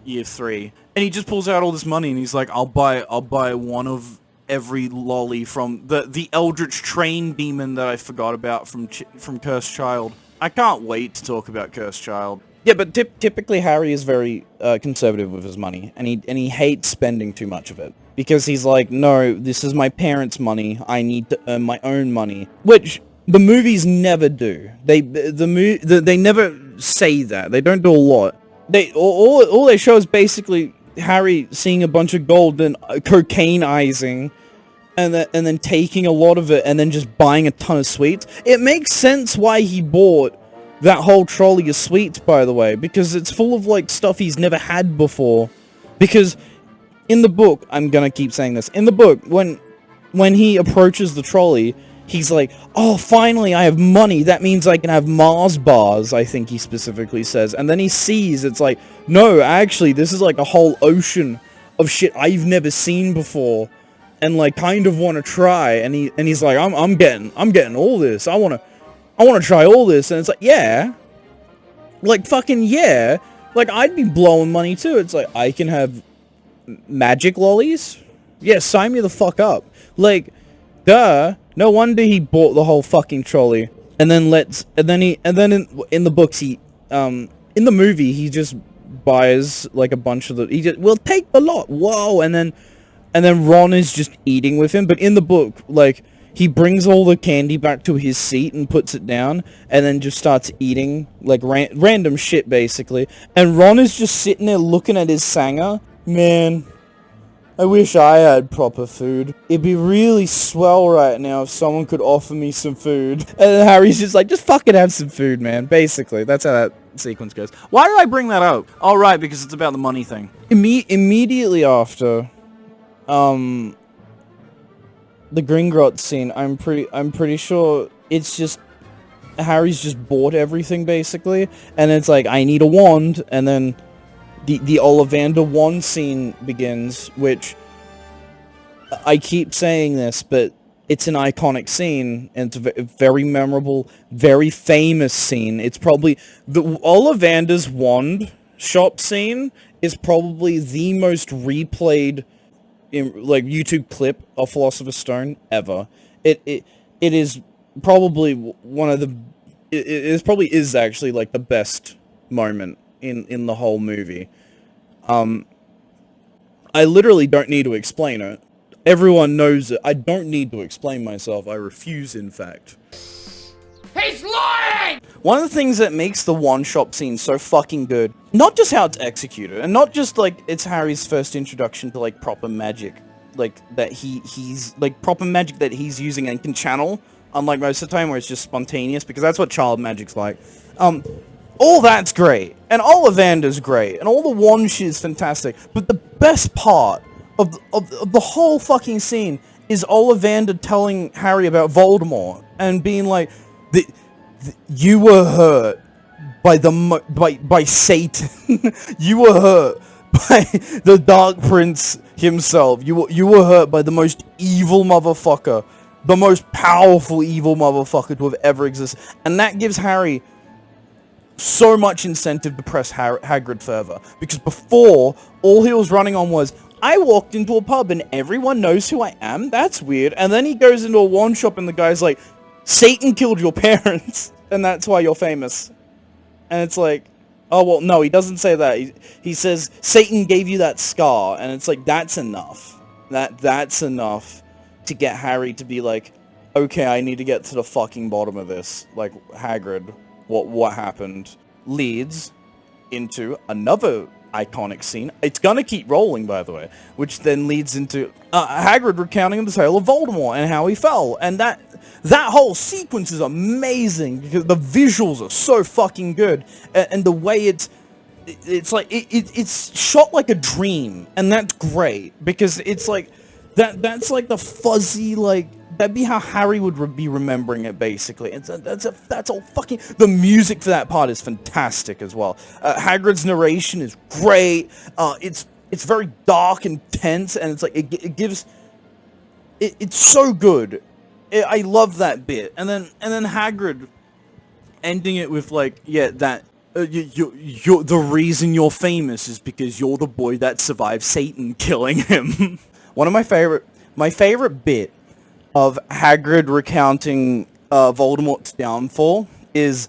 year 3, and he just pulls out all this money and he's like, I'll buy one of every lolly from the Eldritch Train demon that I forgot about from Cursed Child. I can't wait to talk about Cursed Child. Yeah, but typically Harry is very conservative with his money, and he hates spending too much of it, because he's like, no, this is my parents' money. I need to earn my own money, which the movies never do. They never say that. They don't do a lot. All they show is basically Harry seeing a bunch of gold and cocaine-izing, and then taking a lot of it and then just buying a ton of sweets. It makes sense why he bought that whole trolley of sweets, by the way, because it's full of, like, stuff he's never had before. Because in the book, I'm gonna keep saying this, in the book, when he approaches the trolley, he's like, oh, finally, I have money. That means I can have Mars bars, I think he specifically says. And then he sees, it's like, no, actually, this is like a whole ocean of shit I've never seen before, and, like, kind of want to try. And he's like, I'm getting all this. I want to try all this. And it's like, yeah. Like, fucking yeah. Like, I'd be blowing money too. It's like, I can have magic lollies? Yeah, sign me the fuck up. Like, duh. No wonder he bought the whole fucking trolley. And then in the books in the movie he just buys like a bunch of we'll take the lot. Whoa, and then Ron is just eating with him. But in the book, like, he brings all the candy back to his seat and puts it down, and then just starts eating, like, random shit, basically. And Ron is just sitting there looking at his Sanger. Man, I wish I had proper food. It'd be really swell right now if someone could offer me some food. And then Harry's just like, just fucking have some food, man. Basically, that's how that sequence goes. Why did I bring that up? Oh, right, because it's about the money thing. Immediately after, the Gringotts scene, I'm pretty sure it's just Harry's just bought everything, basically, and it's like, I need a wand, and then the Ollivander wand scene begins, which I keep saying this, but it's an iconic scene, and it's a very memorable, very famous scene. It's probably the Ollivander's wand shop scene is probably the most replayed like YouTube clip of Philosopher's Stone ever. It is probably one of the it probably is actually like the best moment in the whole movie. I literally don't need to explain it. Everyone knows it. I don't need to explain myself. I refuse, in fact. He's lying! One of the things that makes the one-shop scene so fucking good, not just how it's executed, and not just, like, it's Harry's first introduction to, like, proper magic, like, that he's, like, proper magic that he's using and can channel, unlike most of the time where it's just spontaneous, because that's what child magic's like. All that's great, and Ollivander's great, and all the wand shit is fantastic, but the best part of the whole fucking scene is Ollivander telling Harry about Voldemort, and being like, you were hurt by Satan. You were hurt by the Dark Prince himself. You were hurt by the most evil motherfucker the most powerful evil motherfucker to have ever existed. And that gives Harry so much incentive to press Hagrid further. Because before, all he was running on was, I walked into a pub and everyone knows who I am? That's weird. And then he goes into a wand shop and the guy's like, Satan killed your parents, and that's why you're famous. And it's like, oh, well, no, he doesn't say that. He says, Satan gave you that scar, and it's like, that's enough. That's enough to get Harry to be like, okay, I need to get to the fucking bottom of this. Like, Hagrid, what happened? Leads into another iconic scene. It's gonna keep rolling, by the way, which then leads into Hagrid recounting the tale of Voldemort and how he fell. And that whole sequence is amazing because the visuals are so fucking good, and the way it's like it's shot like a dream, and that's great because it's like that's like the fuzzy, like that'd be how Harry would be remembering it basically. And that's all fucking. The music for that part is fantastic as well. Hagrid's narration is great. It's very dark and tense, and it's like it gives. It's so good. I love that bit, and then Hagrid ending it with like, yeah, that you're the reason you're famous is because you're the boy that survived Satan killing him. One of my favorite bit of Hagrid recounting Voldemort's downfall is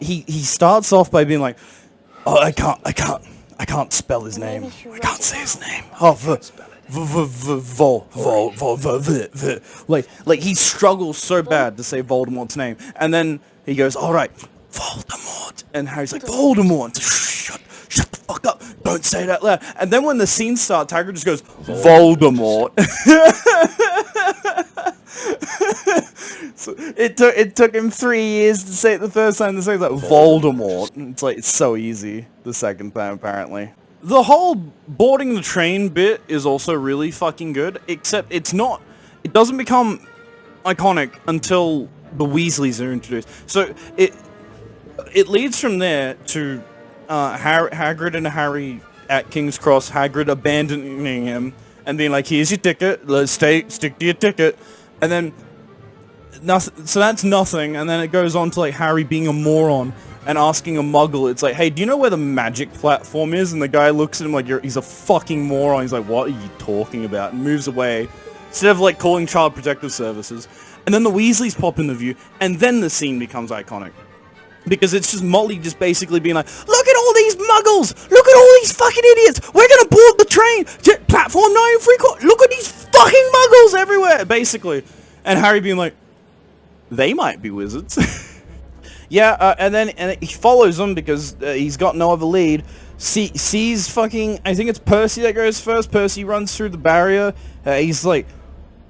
he starts off by being like, oh, I can't spell his name. I can't say his name. Oh, like he struggles so bad to say Voldemort's name, and then he goes, all right, Voldemort, and Harry's like, Voldemort, shut the fuck up, don't say that loud. And then when the scene starts, Hagrid just goes, Voldemort. So it took him 3 years to say it the first time. To say that Voldemort. It's like, it's so easy the second time apparently. The whole boarding the train bit is also really fucking good, except it doesn't become iconic until the Weasleys are introduced. So it leads from there to Hagrid and Harry at King's Cross, Hagrid abandoning him and being like, here's your ticket, let's stick to your ticket, and then nothing. So that's nothing, and then it goes on to like Harry being a moron and asking a muggle, it's like, hey, do you know where the magic platform is? And the guy looks at him like, he's a fucking moron. He's like, what are you talking about? And moves away, instead of like calling Child Protective Services. And then the Weasleys pop in the view, and then the scene becomes iconic. Because it's just Molly just basically being like, look at all these muggles! Look at all these fucking idiots! We're gonna board the train! Platform 9 3/4! Look at these fucking muggles everywhere! Basically. And Harry being like, they might be wizards. Yeah, and then he follows them because he's got no other lead. Sees fucking, I think it's Percy that goes first. Percy runs through the barrier. He's like,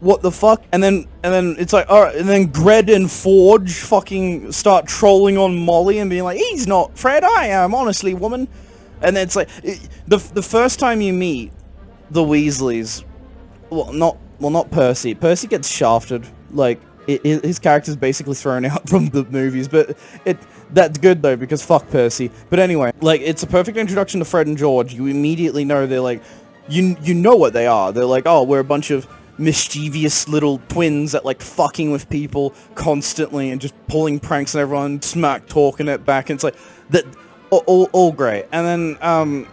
what the fuck? And then it's like, alright, and then Gred and Forge fucking start trolling on Molly and being like, he's not Fred, I am, honestly, woman. And then it's like, the first time you meet the Weasleys, well, not Percy. Percy gets shafted, like, his character's basically thrown out from the movies, but that's good though, because fuck Percy. But anyway, like, it's a perfect introduction to Fred and George. You immediately know they're like, you know what they are. They're like, oh, we're a bunch of mischievous little twins that like fucking with people constantly and just pulling pranks on everyone, smack talking it back, and it's like, that all great. And then,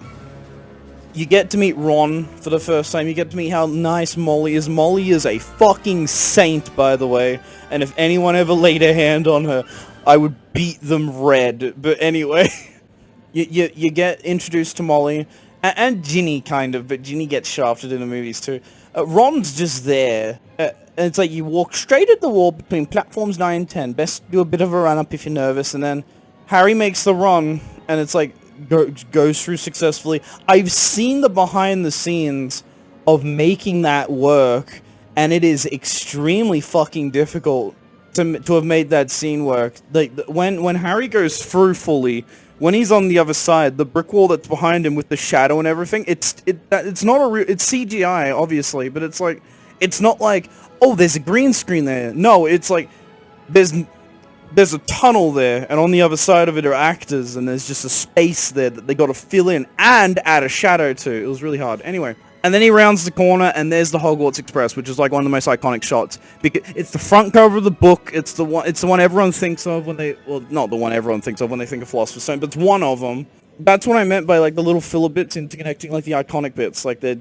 you get to meet Ron for the first time. You get to meet how nice Molly is. Molly is a fucking saint, by the way. And if anyone ever laid a hand on her, I would beat them red. But anyway, you get introduced to Molly. And Ginny, kind of. But Ginny gets shafted in the movies, too. Ron's just there. And it's like you walk straight at the wall between platforms 9 and 10. Best do a bit of a run-up if you're nervous. And then Harry makes the run. And it's like, goes through successfully. I've seen the behind the scenes of making that work, and it is extremely fucking difficult to have made that scene work. Like, when Harry goes through fully, when he's on the other side, the brick wall that's behind him with the shadow and everything, it's not a real, it's CGI obviously, but it's like, it's not like, oh, there's a green screen there. No, it's like there's a tunnel there, and on the other side of it are actors, and there's just a space there that they got to fill in and add a shadow to. It was really hard. Anyway, And then he rounds the corner, and there's the Hogwarts Express, which is like one of the most iconic shots. Because it's the front cover of the book. It's the one everyone thinks of when they, well, not the one everyone thinks of when they think of Philosopher's Stone, but it's one of them. That's what I meant by like the little filler bits interconnecting, like the iconic bits. Like they're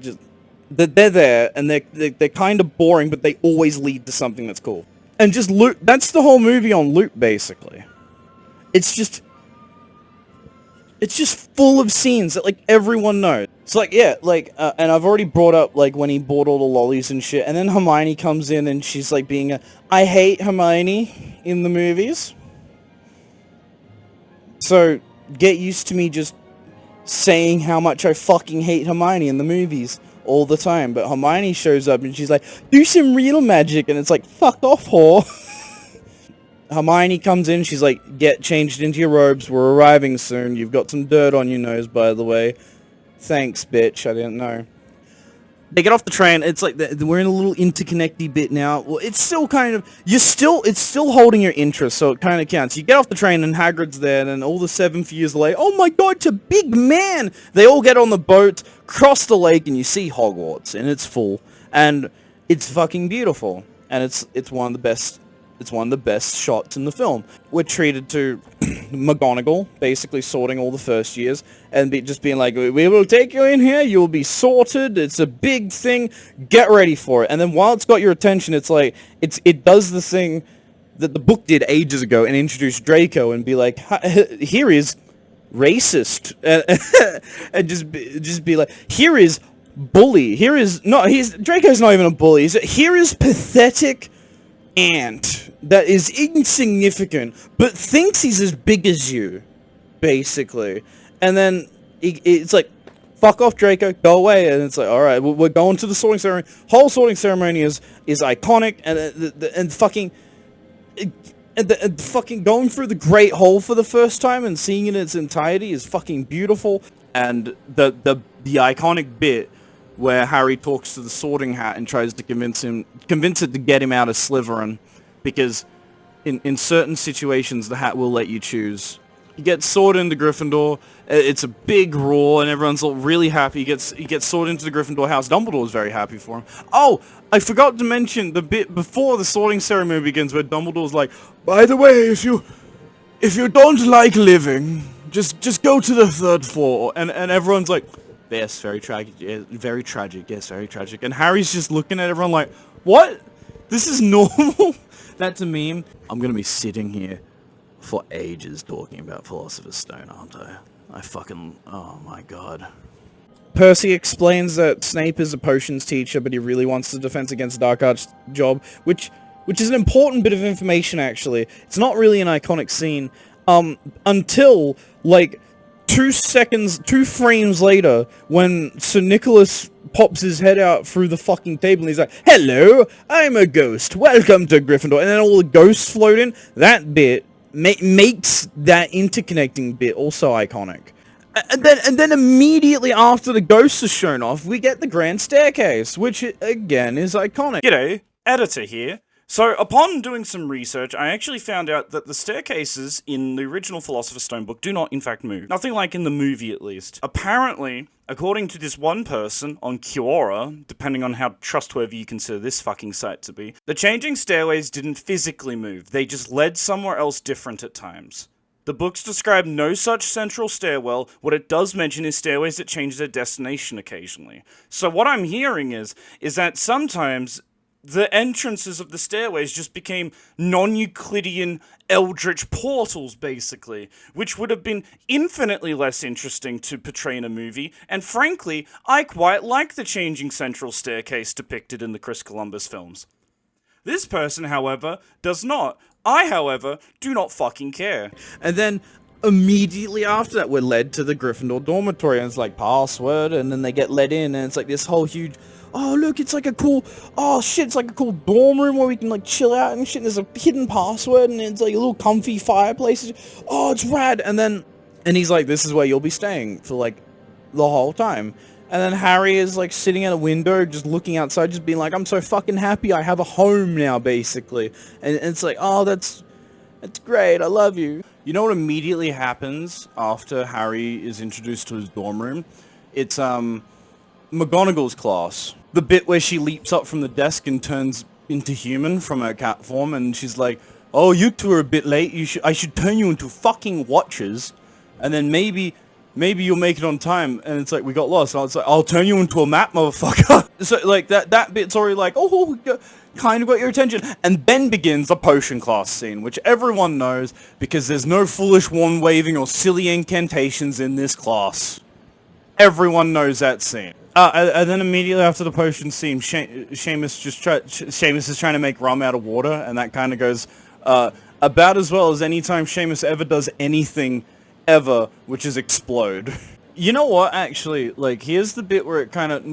there, and they're kind of boring, but they always lead to something that's cool. And just loop. That's the whole movie on loop, basically. It's just full of scenes that, like, everyone knows. So, like, yeah, like, and I've already brought up, like, when he bought all the lollies and shit, and then Hermione comes in and she's, like, being I hate Hermione in the movies. So, get used to me just saying how much I fucking hate Hermione in the movies all the time. But Hermione shows up and she's like, do some real magic, and it's like, fuck off, whore. Hermione comes in, she's like, get changed into your robes, we're arriving soon, you've got some dirt on your nose, by the way. Thanks, bitch, I didn't know. They get off the train, it's like, we're in a little interconnecty bit now. Well, it's still kind of, it's still holding your interest, so it kind of counts. You get off the train and Hagrid's there, and all the 7th years late, oh my god, it's a big man! They all get on the boat, cross the lake, and you see Hogwarts, and it's full. And it's fucking beautiful. And it's one of the best... It's one of the best shots in the film. We're treated to McGonagall basically sorting all the first years and just being like, we will take you in here, you'll be sorted, it's a big thing, get ready for it. And then while it's got your attention, it's like, it does the thing that the book did ages ago and introduced Draco and be like, here is racist. And just be like, here is bully, Draco's not even a bully, here is pathetic ant that is insignificant but thinks he's as big as you, basically. And then it's like, fuck off, Draco, go away. And it's like, alright, we're going to the sorting ceremony. Whole sorting ceremony is iconic, and fucking going through the Great Hall for the first time and seeing it in its entirety is fucking beautiful. And the iconic bit where Harry talks to the Sorting Hat and tries to convince it to get him out of Slytherin, because in certain situations the Hat will let you choose. He gets sorted into Gryffindor, it's a big roar, and everyone's all really happy. He gets sorted into the Gryffindor house. Dumbledore's very happy for him. Oh, I forgot to mention the bit before the sorting ceremony begins where Dumbledore's like, by the way, if you don't like living, just go to the 3rd floor, and everyone's like, yes, very tragic, yes, very tragic. And Harry's just looking at everyone like, what? This is normal? That's a meme. I'm gonna be sitting here for ages talking about Philosopher's Stone, aren't I? Oh my god. Percy explains that Snape is a potions teacher, but he really wants the Defense Against Dark Arts job, which is an important bit of information, actually. It's not really an iconic scene, until, like, 2 frames later, when Sir Nicholas pops his head out through the fucking table and he's like, hello, I'm a ghost, welcome to Gryffindor, and then all the ghosts float in. That bit makes that interconnecting bit also iconic. And then immediately after the ghosts are shown off, we get the Grand Staircase, which, again, is iconic. G'day, Editor here. So, upon doing some research, I actually found out that the staircases in the original Philosopher's Stone book do not, in fact, move. Nothing like in the movie, at least. Apparently, according to this one person on Quora, depending on how trustworthy you consider this fucking site to be, the changing stairways didn't physically move, they just led somewhere else different at times. The books describe no such central stairwell. What it does mention is stairways that change their destination occasionally. So what I'm hearing is that sometimes the entrances of the stairways just became non-Euclidean eldritch portals, basically, which would have been infinitely less interesting to portray in a movie, and frankly, I quite like the changing central staircase depicted in the Chris Columbus films. This person, however, does not. I, however, do not fucking care. And then, immediately after that, we're led to the Gryffindor dormitory, and it's like, password, and then they get let in, and it's like this whole huge, oh look, it's like a cool, oh shit, it's like a cool dorm room where we can like chill out and shit, and there's a hidden password, and it's like a little comfy fireplace, oh, it's rad, and he's like, this is where you'll be staying for like the whole time. And then Harry is like sitting at a window, just looking outside, just being like, I'm so fucking happy, I have a home now, basically. And it's like, oh, that's great, I love you. You know what immediately happens after Harry is introduced to his dorm room? It's, McGonagall's class. The bit where she leaps up from the desk and turns into human from her cat form, and she's like, "Oh, you two are a bit late. I should turn you into fucking watchers, and then maybe you'll make it on time." And it's like, we got lost. And I was like, "I'll turn you into a map, motherfucker." So like that bit's already like, oh, kind of got your attention. And then begins the potion class scene, which everyone knows because there's no foolish wand waving or silly incantations in this class. Everyone knows that scene. And then immediately after the potion scene, Seamus is trying to make rum out of water, and that kind of goes about as well as any time Seamus ever does anything ever, which is explode. You know what, actually, like, here's the bit where it kind of,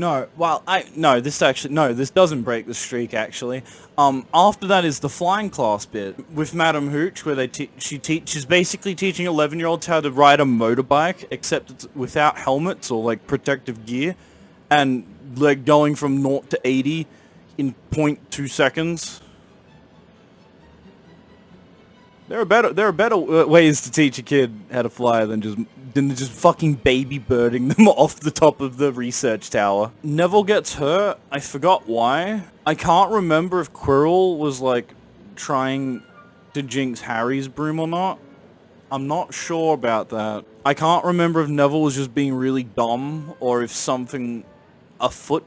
this doesn't break the streak, actually. After that is the flying class bit with Madam Hooch, where she's basically teaching 11-year-olds how to ride a motorbike, except it's without helmets or, like, protective gear, and, like, going from 0 to 80 in 0.2 seconds. There are better ways to teach a kid how to fly than just fucking baby birding them off the top of the research tower. Neville gets hurt. I forgot why. I can't remember if Quirrell was like trying to jinx Harry's broom or not. I'm not sure about that. I can't remember if Neville was just being really dumb or if something afoot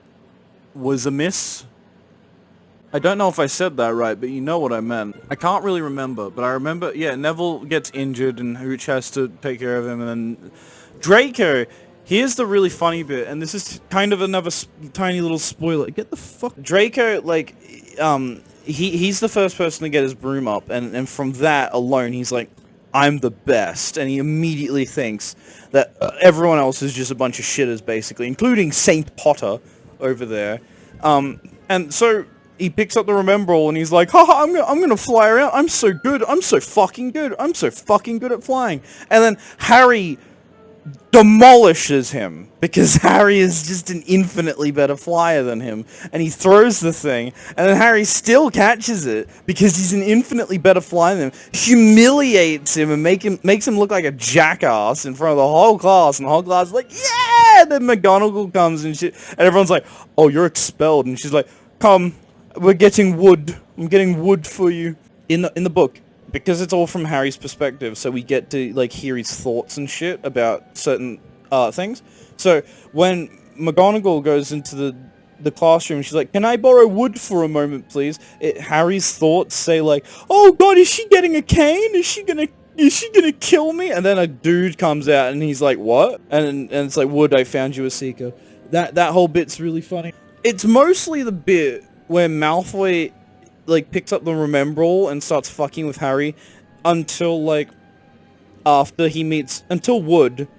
was amiss. I don't know if I said that right, but you know what I meant. I can't really remember, but I remember, yeah, Neville gets injured and Hooch has to take care of him, and then Draco, here's the really funny bit, and this is kind of another tiny little spoiler. Get the fuck... Draco, like, he's the first person to get his broom up, and from that alone, he's like, I'm the best, and he immediately thinks that everyone else is just a bunch of shitters, basically, including Saint Potter over there. And so... he picks up the Remembrall and he's like, haha, I'm gonna fly around. I'm so good. I'm so fucking good. I'm so fucking good at flying. And then Harry demolishes him because Harry is just an infinitely better flyer than him. And he throws the thing, and then Harry still catches it because he's an infinitely better flyer than him, humiliates him and makes him look like a jackass in front of the whole class, and the whole class is like, yeah! Then McGonagall comes and shit, and everyone's like, oh, you're expelled. And she's like, come. We're getting wood. I'm getting wood for you. In the book, because it's all from Harry's perspective, so we get to like hear his thoughts and shit about certain things. So when McGonagall goes into the classroom, she's like, "Can I borrow wood for a moment, please?" Harry's thoughts say like, "Oh God, is she getting a cane? Is she gonna kill me?" And then a dude comes out and he's like, "What?" And it's like, "Wood, I found you a seeker." That whole bit's really funny. It's mostly the bit where Malfoy, like, picks up the Remembrall and starts fucking with Harry until, like, until Wood.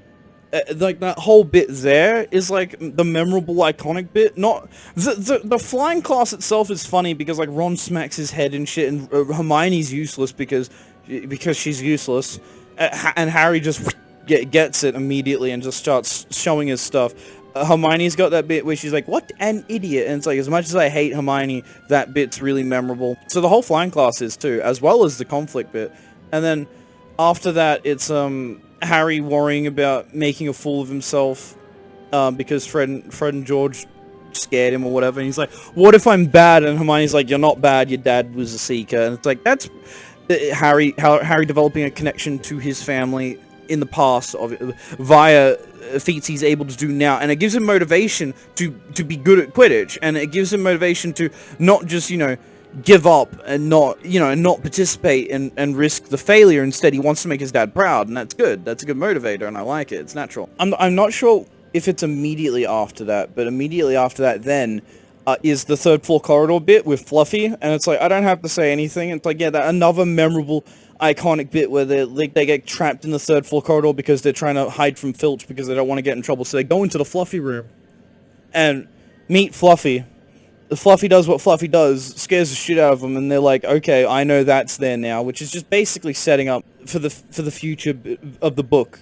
Like, that whole bit there is, like, the memorable, iconic bit. Not... The flying class itself is funny because, like, Ron smacks his head and shit, and Hermione's useless because she's useless. And Harry just gets it immediately and just starts showing his stuff. Hermione's got that bit where she's like, what an idiot, and it's like, as much as I hate Hermione, that bit's really memorable. So the whole flying class is too, as well as the conflict bit. And then after that, it's Harry worrying about making a fool of himself because Fred and George scared him or whatever, and he's like, what if I'm bad? And Hermione's like, you're not bad, your dad was a seeker. And it's like, that's Harry developing a connection to his family in the past via feats he's able to do now, and it gives him motivation to be good at Quidditch, and it gives him motivation to not just, you know, give up and not participate and risk the failure. Instead, he wants to make his dad proud, and that's good. That's a good motivator, and I like it. It's natural. I'm not sure if it's immediately after that, but immediately after that then is the third floor corridor bit with Fluffy, and it's like, I don't have to say anything. It's like, yeah, that another memorable iconic bit where they get trapped in the third floor corridor because they're trying to hide from Filch because they don't want to get in trouble, so they go into the Fluffy room and meet Fluffy. The Fluffy does what Fluffy does, scares the shit out of them, and they're like, okay, I know that's there now, which is just basically setting up for the future of the book,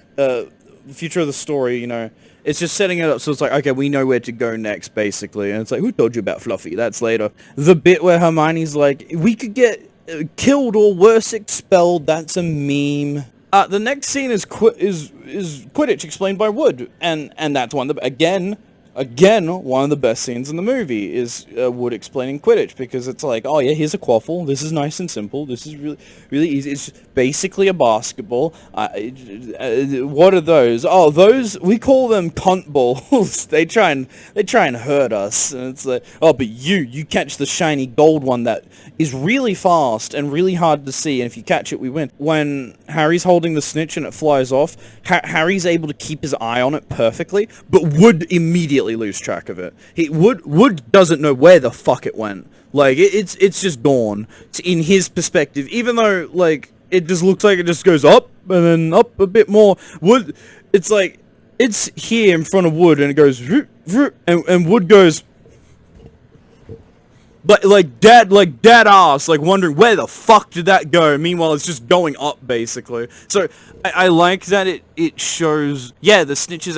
future of the story, you know. It's just setting it up so it's like, okay, we know where to go next, basically. And it's like, who told you about Fluffy? That's later. The bit where Hermione's like, we could get killed or worse, expelled. That's a meme. The next scene is Quidditch explained by Wood, and that's one. Again, again, one of the best scenes in the movie is Wood explaining Quidditch, because it's like, oh yeah, here's a quaffle, this is nice and simple, this is really easy, it's basically a basketball. What are those? Oh, those, we call them cunt balls. they try and hurt us, and it's like, oh, but you catch the shiny gold one that is really fast and really hard to see, and if you catch it, we win. When Harry's holding the snitch and it flies off, Harry's able to keep his eye on it perfectly, but Wood immediately lose track of it. Wood doesn't know where the fuck it went. Like, it's just gone. In his perspective, even though, like, it just looks like it just goes up, and then up a bit more. Wood, it's like, it's here in front of Wood, and it goes, and Wood goes, but like dead ass, like wondering where the fuck did that go. Meanwhile, it's just going up basically. So I like that it shows, yeah, the snitch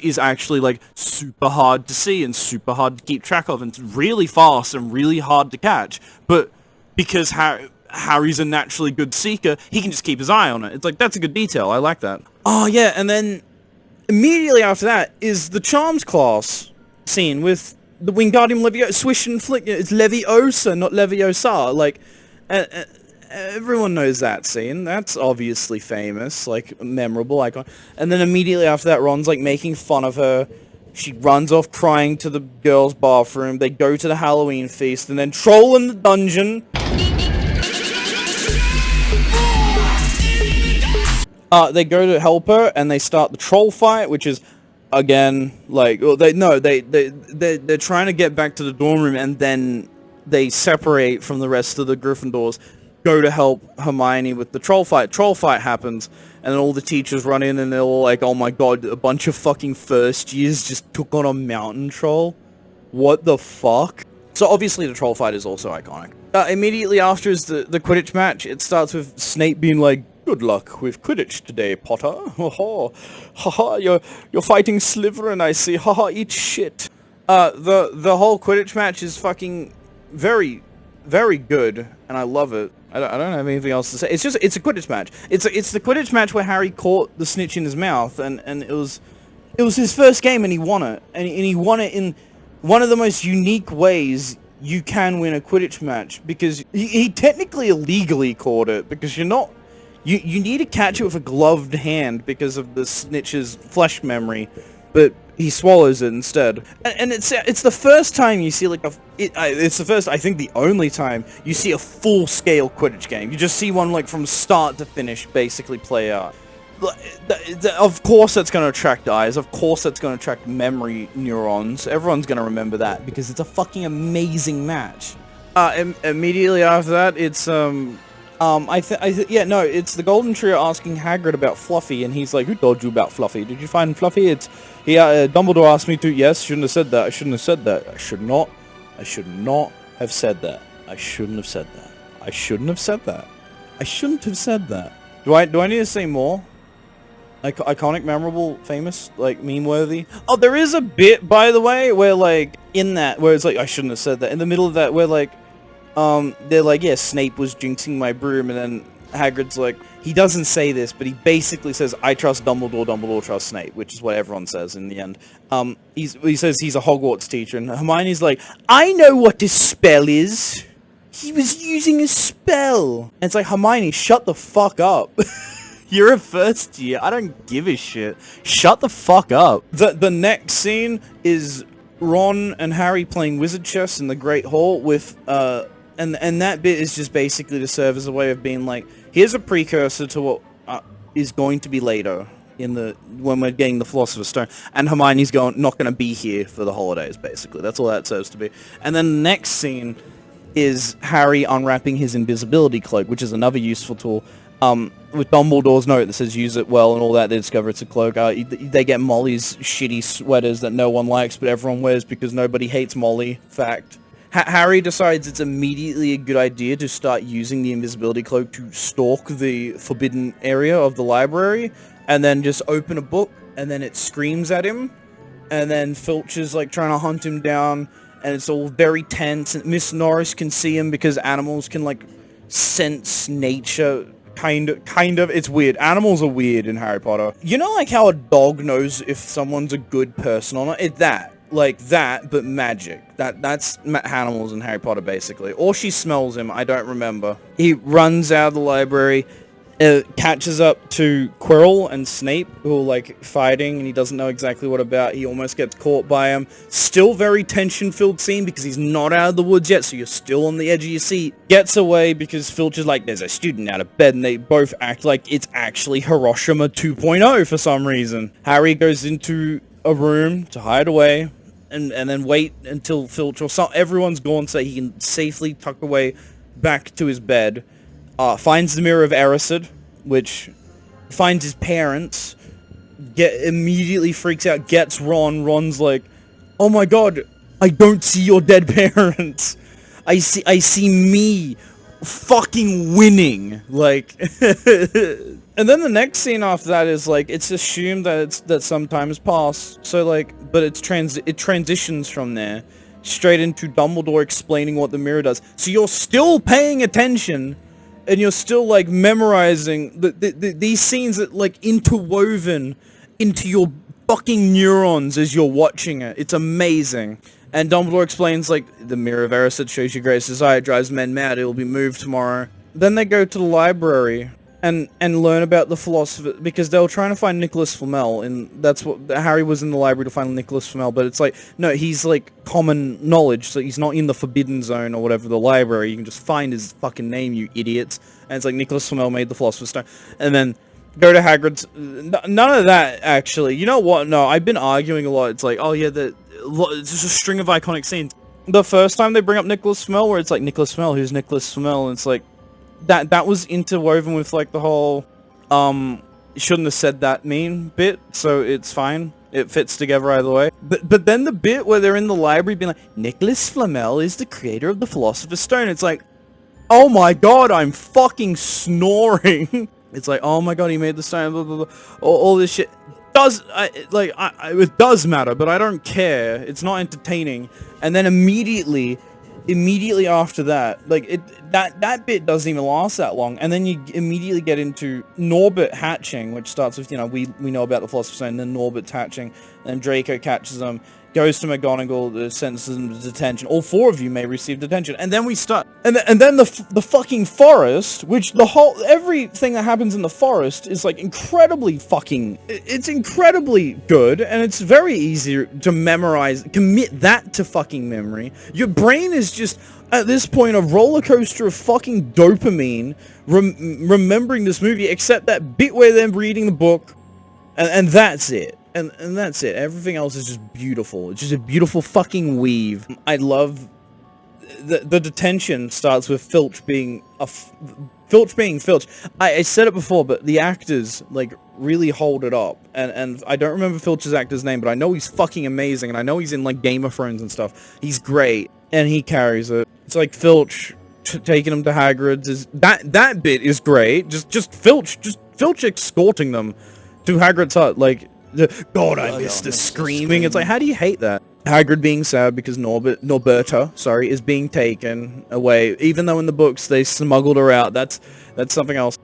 is actually like super hard to see and super hard to keep track of, and it's really fast and really hard to catch. But because Harry's a naturally good seeker, he can just keep his eye on it. It's like, that's a good detail. I like that. Oh yeah, and then immediately after that is the Charms class scene with the Wingardium Leviosa, swish and flick. It's Leviosa, not Leviosa. Like, everyone knows that scene. That's obviously famous, like, memorable, icon. And then immediately after that, Ron's, like, making fun of her. She runs off crying to the girls' bathroom. They go to the Halloween feast, and then troll in the dungeon. They go to help her, and they start the troll fight, which is, again, like, well, they're trying to get back to the dorm room, and then they separate from the rest of the Gryffindors, go to help Hermione with the troll fight. Troll fight happens, and then all the teachers run in, and they're all like, oh my god, a bunch of fucking first years just took on a mountain troll? What the fuck? So obviously the troll fight is also iconic. Immediately after is the Quidditch match. It starts with Snape being like, good luck with Quidditch today, Potter. Ha ha, you're fighting Slytherin, I see. Ha ha, eat shit. The whole Quidditch match is fucking very, very good, and I love it. I don't have anything else to say. It's a Quidditch match. It's the Quidditch match where Harry caught the snitch in his mouth, and it was his first game, and he won it. And he won it in one of the most unique ways you can win a Quidditch match, because he technically illegally caught it, because you're not... You need to catch it with a gloved hand because of the snitch's flesh memory, but he swallows it instead. And it's the first time you see, like, it's the first, I think the only time, you see a full-scale Quidditch game. You just see one, like, from start to finish, basically play out. Of course that's going to attract eyes, of course that's going to attract memory neurons. Everyone's going to remember that, because it's a fucking amazing match. Immediately after that, it's, it's the Golden Trio asking Hagrid about Fluffy, and he's like, who told you about Fluffy? Did you find Fluffy? Dumbledore asked me to. Yes, shouldn't have said that. I shouldn't have said that. I should not have said that. I shouldn't have said that. I shouldn't have said that. I shouldn't have said that. Do I need to say more? Like, iconic, memorable, famous, like, meme-worthy? Oh, there is a bit, by the way, where, like, in that, where it's like, I shouldn't have said that. In the middle of that, where, like, they're like, yeah, Snape was jinxing my broom, and then Hagrid's like, he doesn't say this, but he basically says, I trust Dumbledore, Dumbledore trusts Snape, which is what everyone says in the end. He says he's a Hogwarts teacher, and Hermione's like, I know what this spell is. He was using a spell. And it's like, Hermione, shut the fuck up. You're a first year. I don't give a shit. Shut the fuck up. The next scene is Ron and Harry playing wizard chess in the Great Hall with, and that bit is just basically to serve as a way of being like, here's a precursor to what is going to be later when we're getting the Philosopher's Stone, and Hermione's not going to be here for the holidays, basically. That's all that serves to be. And then the next scene is Harry unwrapping his invisibility cloak, which is another useful tool. With Dumbledore's note that says use it well and all that, they discover it's a cloak. They get Molly's shitty sweaters that no one likes, but everyone wears because nobody hates Molly. Fact. Harry decides it's immediately a good idea to start using the invisibility cloak to stalk the forbidden area of the library, and then just open a book, and then it screams at him, and then Filch's like trying to hunt him down, and it's all very tense, and Miss Norris can see him because animals can like sense nature Kind of. It's weird. Animals are weird in Harry Potter. You know, like how a dog knows if someone's a good person or not? It's that. Like that, but magic. That's animals in Harry Potter, basically. Or she smells him. I don't remember. He runs out of the library, catches up to Quirrell and Snape, who are, like, fighting, and he doesn't know exactly what about. He almost gets caught by him. Still very tension-filled scene, because he's not out of the woods yet, so you're still on the edge of your seat. Gets away, because Filch is like, there's a student out of bed, and they both act like it's actually Hiroshima 2.0 for some reason. Harry goes into a room to hide away, and then wait until Filch or everyone's gone so he can safely tuck away back to his bed. Finds the Mirror of Erised, which finds his parents, immediately freaks out, gets Ron. Ron's like, oh my god, I don't see your dead parents. I see me fucking winning. Like, and then the next scene after that is like, it's assumed that some time has passed. So like, but it transitions from there straight into Dumbledore explaining what the mirror does. So you're still paying attention. And you're still, like, memorizing these scenes that, like, interwoven into your fucking neurons as you're watching it. It's amazing. And Dumbledore explains, like, the Mirror of Erised shows your greatest desire, drives men mad, it will be moved tomorrow. Then they go to the library and learn about the Philosopher, because they were trying to find Nicholas Flamel, and that's what Harry was in the library to find Nicholas Flamel, but it's like, no, he's like common knowledge, so he's not in the Forbidden Zone or whatever, the library. You can just find his fucking name, you idiots. And it's like, Nicholas Flamel made the Philosopher's Stone. And then go to Hagrid's. None of that, actually. You know what? No, I've been arguing a lot. It's like, oh yeah, it's just a string of iconic scenes. The first time they bring up Nicholas Flamel, where it's like, Nicholas Flamel, who's Nicholas Flamel? And it's like, that was interwoven with, like, the whole, shouldn't have said that mean bit, so it's fine. It fits together either way. But then the bit where they're in the library being like, Nicholas Flamel is the creator of the Philosopher's Stone. It's like, oh my god, I'm fucking snoring. It's like, oh my god, he made the stone, blah, blah, blah. All this shit. It does matter, but I don't care. It's not entertaining. And then immediately after that, like, that bit doesn't even last that long, and then you immediately get into Norbert hatching, which starts with, you know, we know about the Philosopher's Stone, and then Norbert's hatching, and Draco catches them, goes to McGonagall, sentences them to detention. All four of you may receive detention, and then we start, and then the fucking forest, which everything that happens in the forest is, like, incredibly fucking, it's incredibly good, and it's very easy to memorize, commit that to fucking memory. Your brain is just, at this point, a roller coaster of fucking dopamine, remembering this movie, except that bit where they're reading the book, and that's it. And that's it. Everything else is just beautiful. It's just a beautiful fucking weave. I love... The detention starts with Filch being Filch. I said it before, but the actors, like, really hold it up. And I don't remember Filch's actor's name, but I know he's fucking amazing, and I know he's in, like, Game of Thrones and stuff. He's great, and he carries it. It's like Filch taking him to Hagrid's. That bit is great. Just Filch escorting them to Hagrid's hut, like... God, I miss the screaming. It's like, how do you hate that? Hagrid being sad because Norberta, is being taken away. Even though in the books they smuggled her out. That's something else.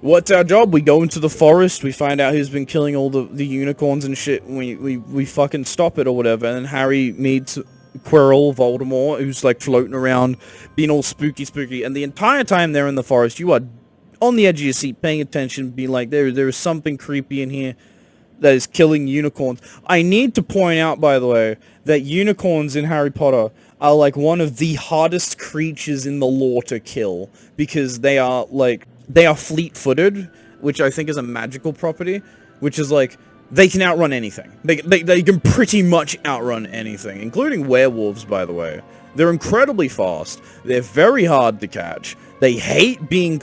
What's our job? We go into the forest. We find out who's been killing all the unicorns and shit. We fucking stop it or whatever. And then Harry meets Quirrell, Voldemort, who's like floating around, being all spooky. And the entire time they're in the forest, you are on the edge of your seat, paying attention, being like, there is something creepy in here that is killing unicorns. I need to point out, by the way, that unicorns in Harry Potter are like one of the hardest creatures in the lore to kill, because they are fleet-footed, which I think is a magical property, which is like, they can outrun anything. They can pretty much outrun anything, including werewolves, by the way. They're incredibly fast. They're very hard to catch. They hate being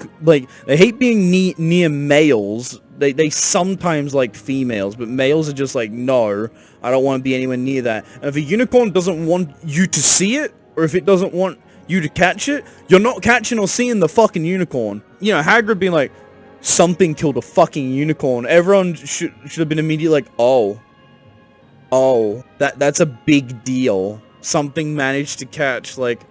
near males. They sometimes like females, but males are just like, no, I don't want to be anywhere near that. And if a unicorn doesn't want you to see it, or if it doesn't want you to catch it, you're not catching or seeing the fucking unicorn. You know, Hagrid being like, something killed a fucking unicorn. Everyone should have been immediately like, oh, that's a big deal. Something managed to catch, like,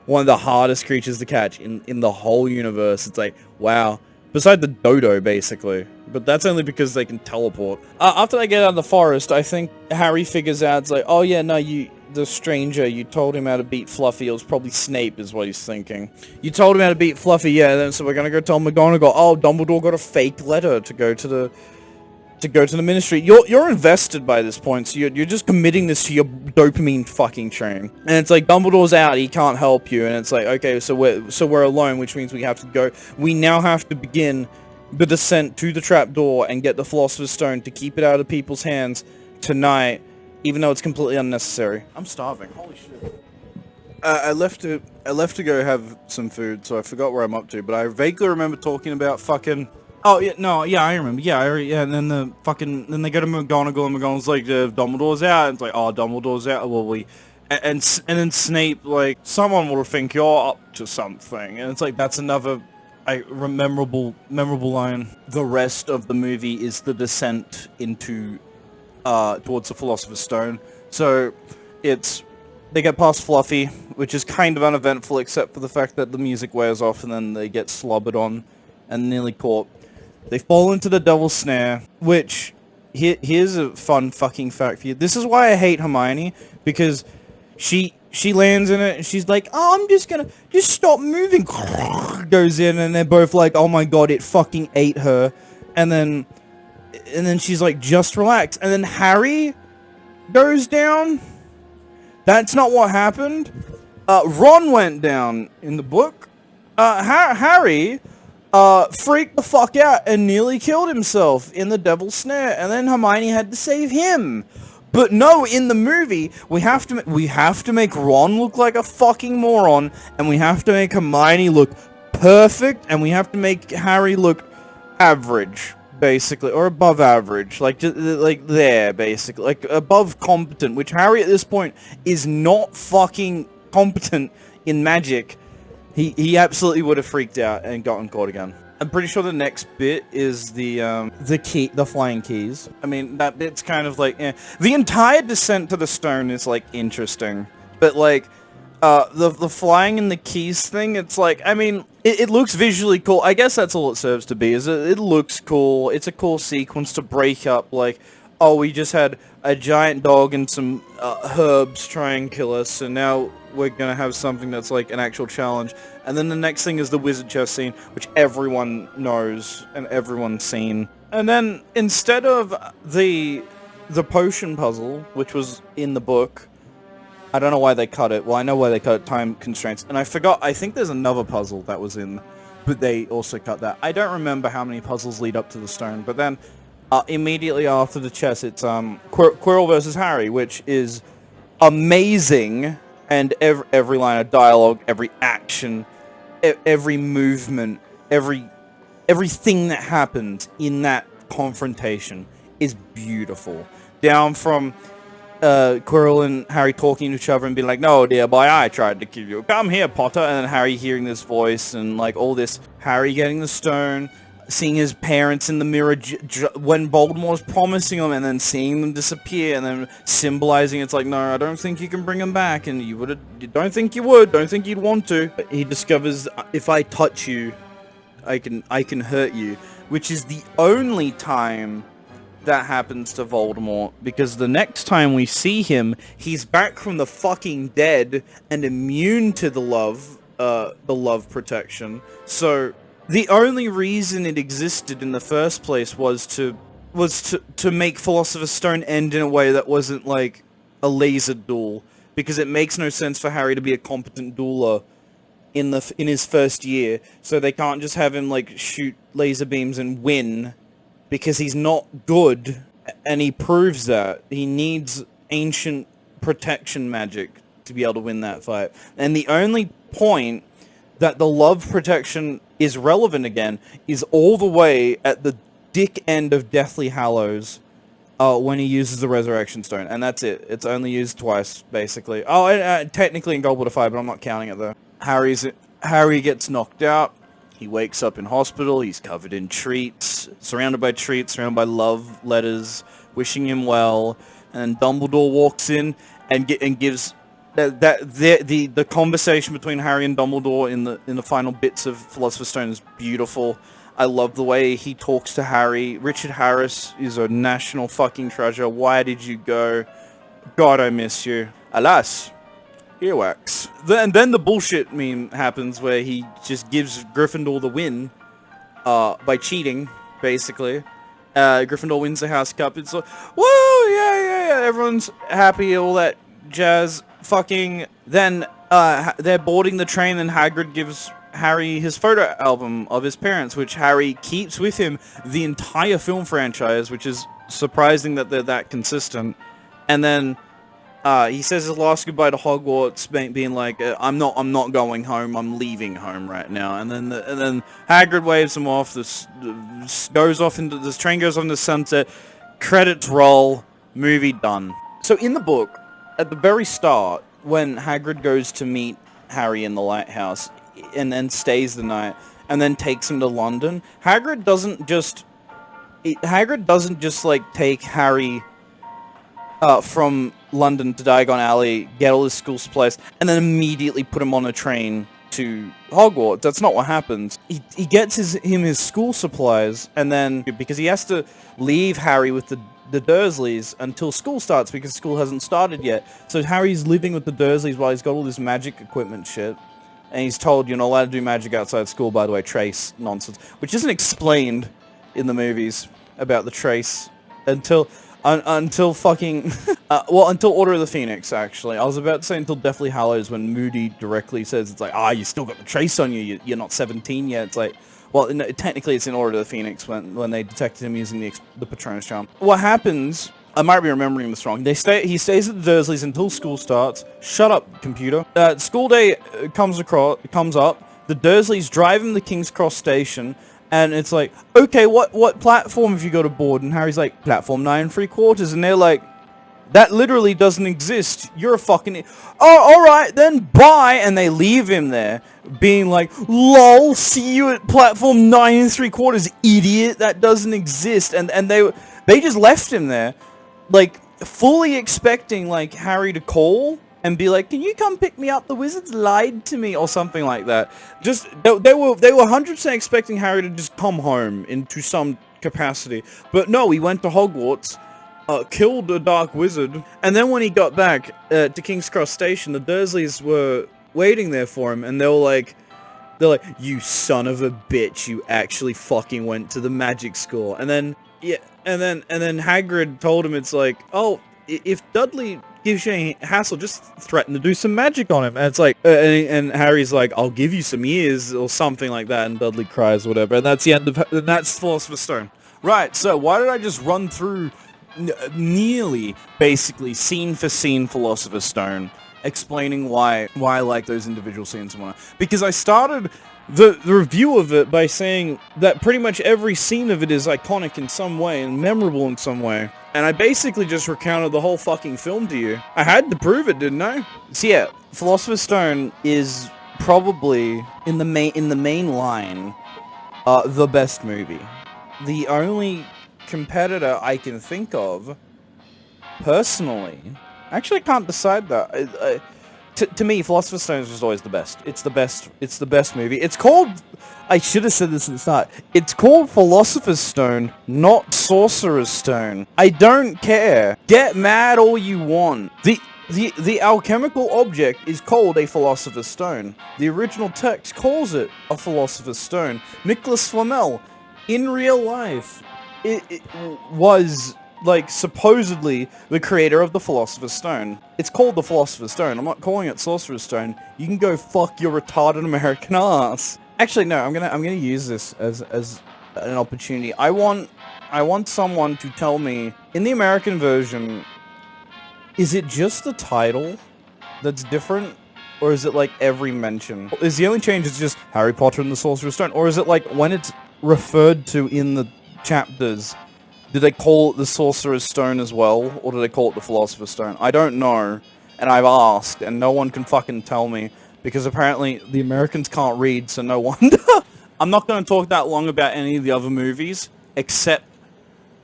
one of the hardest creatures to catch in the whole universe. It's like, wow. Beside the dodo, basically. But that's only because they can teleport. After they get out of the forest, I think Harry figures out, it's like, oh yeah, no, the stranger, you told him how to beat Fluffy. It was probably Snape is what he's thinking. You told him how to beat Fluffy, yeah, then so we're gonna go tell McGonagall, oh, Dumbledore got a fake letter to go to the Ministry. You're invested by this point, so you're just committing this to your dopamine fucking train. And it's like, Dumbledore's out, he can't help you, and it's like, okay, so we're alone, which means we have to go. We now have to begin the descent to the trapdoor and get the Philosopher's Stone to keep it out of people's hands tonight, even though it's completely unnecessary. I'm starving. Holy shit. I left to go have some food, so I forgot where I'm up to, but I vaguely remember talking about fucking... Oh, yeah, no, yeah, I remember. Yeah, and then then they go to McGonagall, and McGonagall's like, Dumbledore's out, and it's like, oh, Dumbledore's out, well, and then Snape, like, someone will think you're up to something, and it's like, that's another... memorable line. The rest of the movie is the descent into towards the Philosopher's Stone. So they get past Fluffy, which is kind of uneventful except for the fact that the music wears off and then they get slobbered on and nearly caught. They fall into the Devil's Snare, which here's a fun fucking fact for you. This is why I hate Hermione, because she lands in it, and she's like, oh, I'm just gonna, just stop moving. Goes in, and they're both like, oh my god, it fucking ate her. And then she's like, just relax. And then Harry goes down. That's not what happened. Ron went down in the book. Harry freaked the fuck out and nearly killed himself in the Devil's Snare, and then Hermione had to save him. But no, in the movie, we have to make Ron look like a fucking moron, and we have to make Hermione look perfect, and we have to make Harry look average, basically, or above average, like there, basically, like above competent, which Harry at this point is not fucking competent in magic. He absolutely would have freaked out and gotten caught again. I'm pretty sure the next bit is the flying keys. I mean, that bit's kind of like, the entire descent to the stone is like interesting, but like, the flying and the keys thing, it's like, I mean, it looks visually cool. I guess that's all it serves to be, is it looks cool. It's a cool sequence to break up, like, oh, we just had a giant dog and some herbs try and kill us, and now we're gonna have something that's like an actual challenge. And then the next thing is the wizard chess scene, which everyone knows and everyone's seen. And then instead of the potion puzzle, which was in the book, I don't know why they cut it. Well, I know why they cut it, time constraints. And I forgot, I think there's another puzzle that was in, but they also cut that. I don't remember how many puzzles lead up to the stone, but then immediately after the chess, it's Quirrell versus Harry, which is amazing. And every line of dialogue, every action, every movement, everything that happens in that confrontation is beautiful. Down from Quirrell and Harry talking to each other and being like, no, dear boy, I tried to kill you. Come here, Potter. And then Harry hearing this voice and like all this. Harry getting the stone, seeing his parents in the mirror when Voldemort's promising them, and then seeing them disappear, and then symbolizing it's like, no, I don't think you can bring them back, and you don't think you would, don't think you'd want to. But he discovers, if I touch you, I can hurt you, which is the only time that happens to Voldemort, because the next time we see him, he's back from the fucking dead and immune to the love protection. So the only reason it existed in the first place was to make Philosopher's Stone end in a way that wasn't like a laser duel, because it makes no sense for Harry to be a competent dueler in his first year. So they can't just have him like shoot laser beams and win, because he's not good, and he proves that. He needs ancient protection magic to be able to win that fight. And the only point that the love protection is relevant again is all the way at the dick end of Deathly Hallows, when he uses the Resurrection Stone, and that's it. It's only used twice, basically. Oh, technically in Goblet of Fire, but I'm not counting it though. Harry gets knocked out. He wakes up in hospital. He's covered in treats, surrounded by love letters, wishing him well. And then Dumbledore walks in and gives The conversation between Harry and Dumbledore in the final bits of Philosopher's Stone is beautiful. I love the way he talks to Harry. Richard Harris is a national fucking treasure. Why did you go? God, I miss you. Alas, earwax. And then the bullshit meme happens where he just gives Gryffindor the win by cheating, basically. Gryffindor wins the House Cup. It's like, woo, yeah. Everyone's happy, all that jazz. Fucking then they're boarding the train and Hagrid gives Harry his photo album of his parents, which Harry keeps with him the entire film franchise, which is surprising that they're that consistent. And then he says his last goodbye to Hogwarts, being like, "I'm not going home. I'm leaving home right now." And then Hagrid waves him off. This goes off into this train goes off into sunset. Credits roll. Movie done. So in the book, at the very start, when Hagrid goes to meet Harry in the lighthouse and then stays the night and then takes him to London, Hagrid doesn't just like take Harry from London to Diagon Alley, get all his school supplies, and then immediately put him on a train to Hogwarts. That's not what happens. He gets his school supplies, and then because he has to leave Harry with the Dursleys until school starts because school hasn't started yet. So Harry's living with the Dursleys while he's got all this magic equipment shit. And he's told, you're not allowed to do magic outside school, by the way, trace nonsense. Which isn't explained in the movies about the trace until fucking... until Order of the Phoenix, actually. I was about to say until Deathly Hallows when Moody directly says, it's like, you still got the trace on you, you're not 17 yet. It's like... Well, no, technically it's in Order of the Phoenix when they detected him using the Patronus charm. What happens, I might be remembering this wrong, he stays at the Dursleys until school starts. Shut up, computer. School day comes up, the Dursleys drive him to King's Cross station, and it's like, okay, what platform have you got aboard? And Harry's like, platform 9 3/4, and they're like, that literally doesn't exist. You're a fucking... Oh, alright, then bye! And they leave him there, being like, lol, see you at platform 9 3/4, idiot, that doesn't exist. And they just left him there, like, fully expecting, like, Harry to call and be like, can you come pick me up? The wizards lied to me, or something like that. Just, they were 100% expecting Harry to just come home into some capacity. But no, he went to Hogwarts, killed a dark wizard, and then when he got back to King's Cross Station, the Dursleys were waiting there for him, and they're like, you son of a bitch, you actually fucking went to the magic school. And then, and then Hagrid told him, it's like, oh, if Dudley gives you any hassle, just threaten to do some magic on him. And it's like, and Harry's like, I'll give you some years, or something like that, and Dudley cries, or whatever, and that's the end of, and that's Philosopher's Stone. Right, so why did I just run through nearly, basically, scene for scene Philosopher's Stone, explaining why I like those individual scenes and whatnot? Because I started the review of it by saying that pretty much every scene of it is iconic in some way and memorable in some way. And I basically just recounted the whole fucking film to you. I had to prove it, didn't I? So yeah, Philosopher's Stone is probably, in the main line, the best movie. The only competitor I can think of, personally, actually I can't decide that. To me, Philosopher's Stone was always the best. It's the best movie. It's called, I should have said this at the start, it's called Philosopher's Stone, not Sorcerer's Stone. I don't care. Get mad all you want. The alchemical object is called a Philosopher's Stone. The original text calls it a Philosopher's Stone. Nicholas Flamel, in real life, it was, like, supposedly the creator of the Philosopher's Stone. It's called the Philosopher's Stone. I'm not calling it Sorcerer's Stone. You can go fuck your retarded American ass. Actually, no, I'm gonna use this as an opportunity. I want someone to tell me, in the American version, is it just the title that's different? Or is it like every mention? Is the only change is just Harry Potter and the Sorcerer's Stone? Or is it like when it's referred to in the chapters, do they call it the Sorcerer's Stone as well, or do they call it the Philosopher's Stone? I don't know, and I've asked, and no one can fucking tell me, because apparently the Americans can't read, so no wonder. I'm not going to talk that long about any of the other movies, except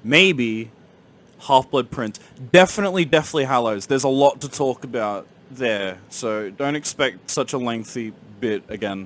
maybe Half-Blood Prince. Definitely Hallows. There's a lot to talk about there, so don't expect such a lengthy bit again.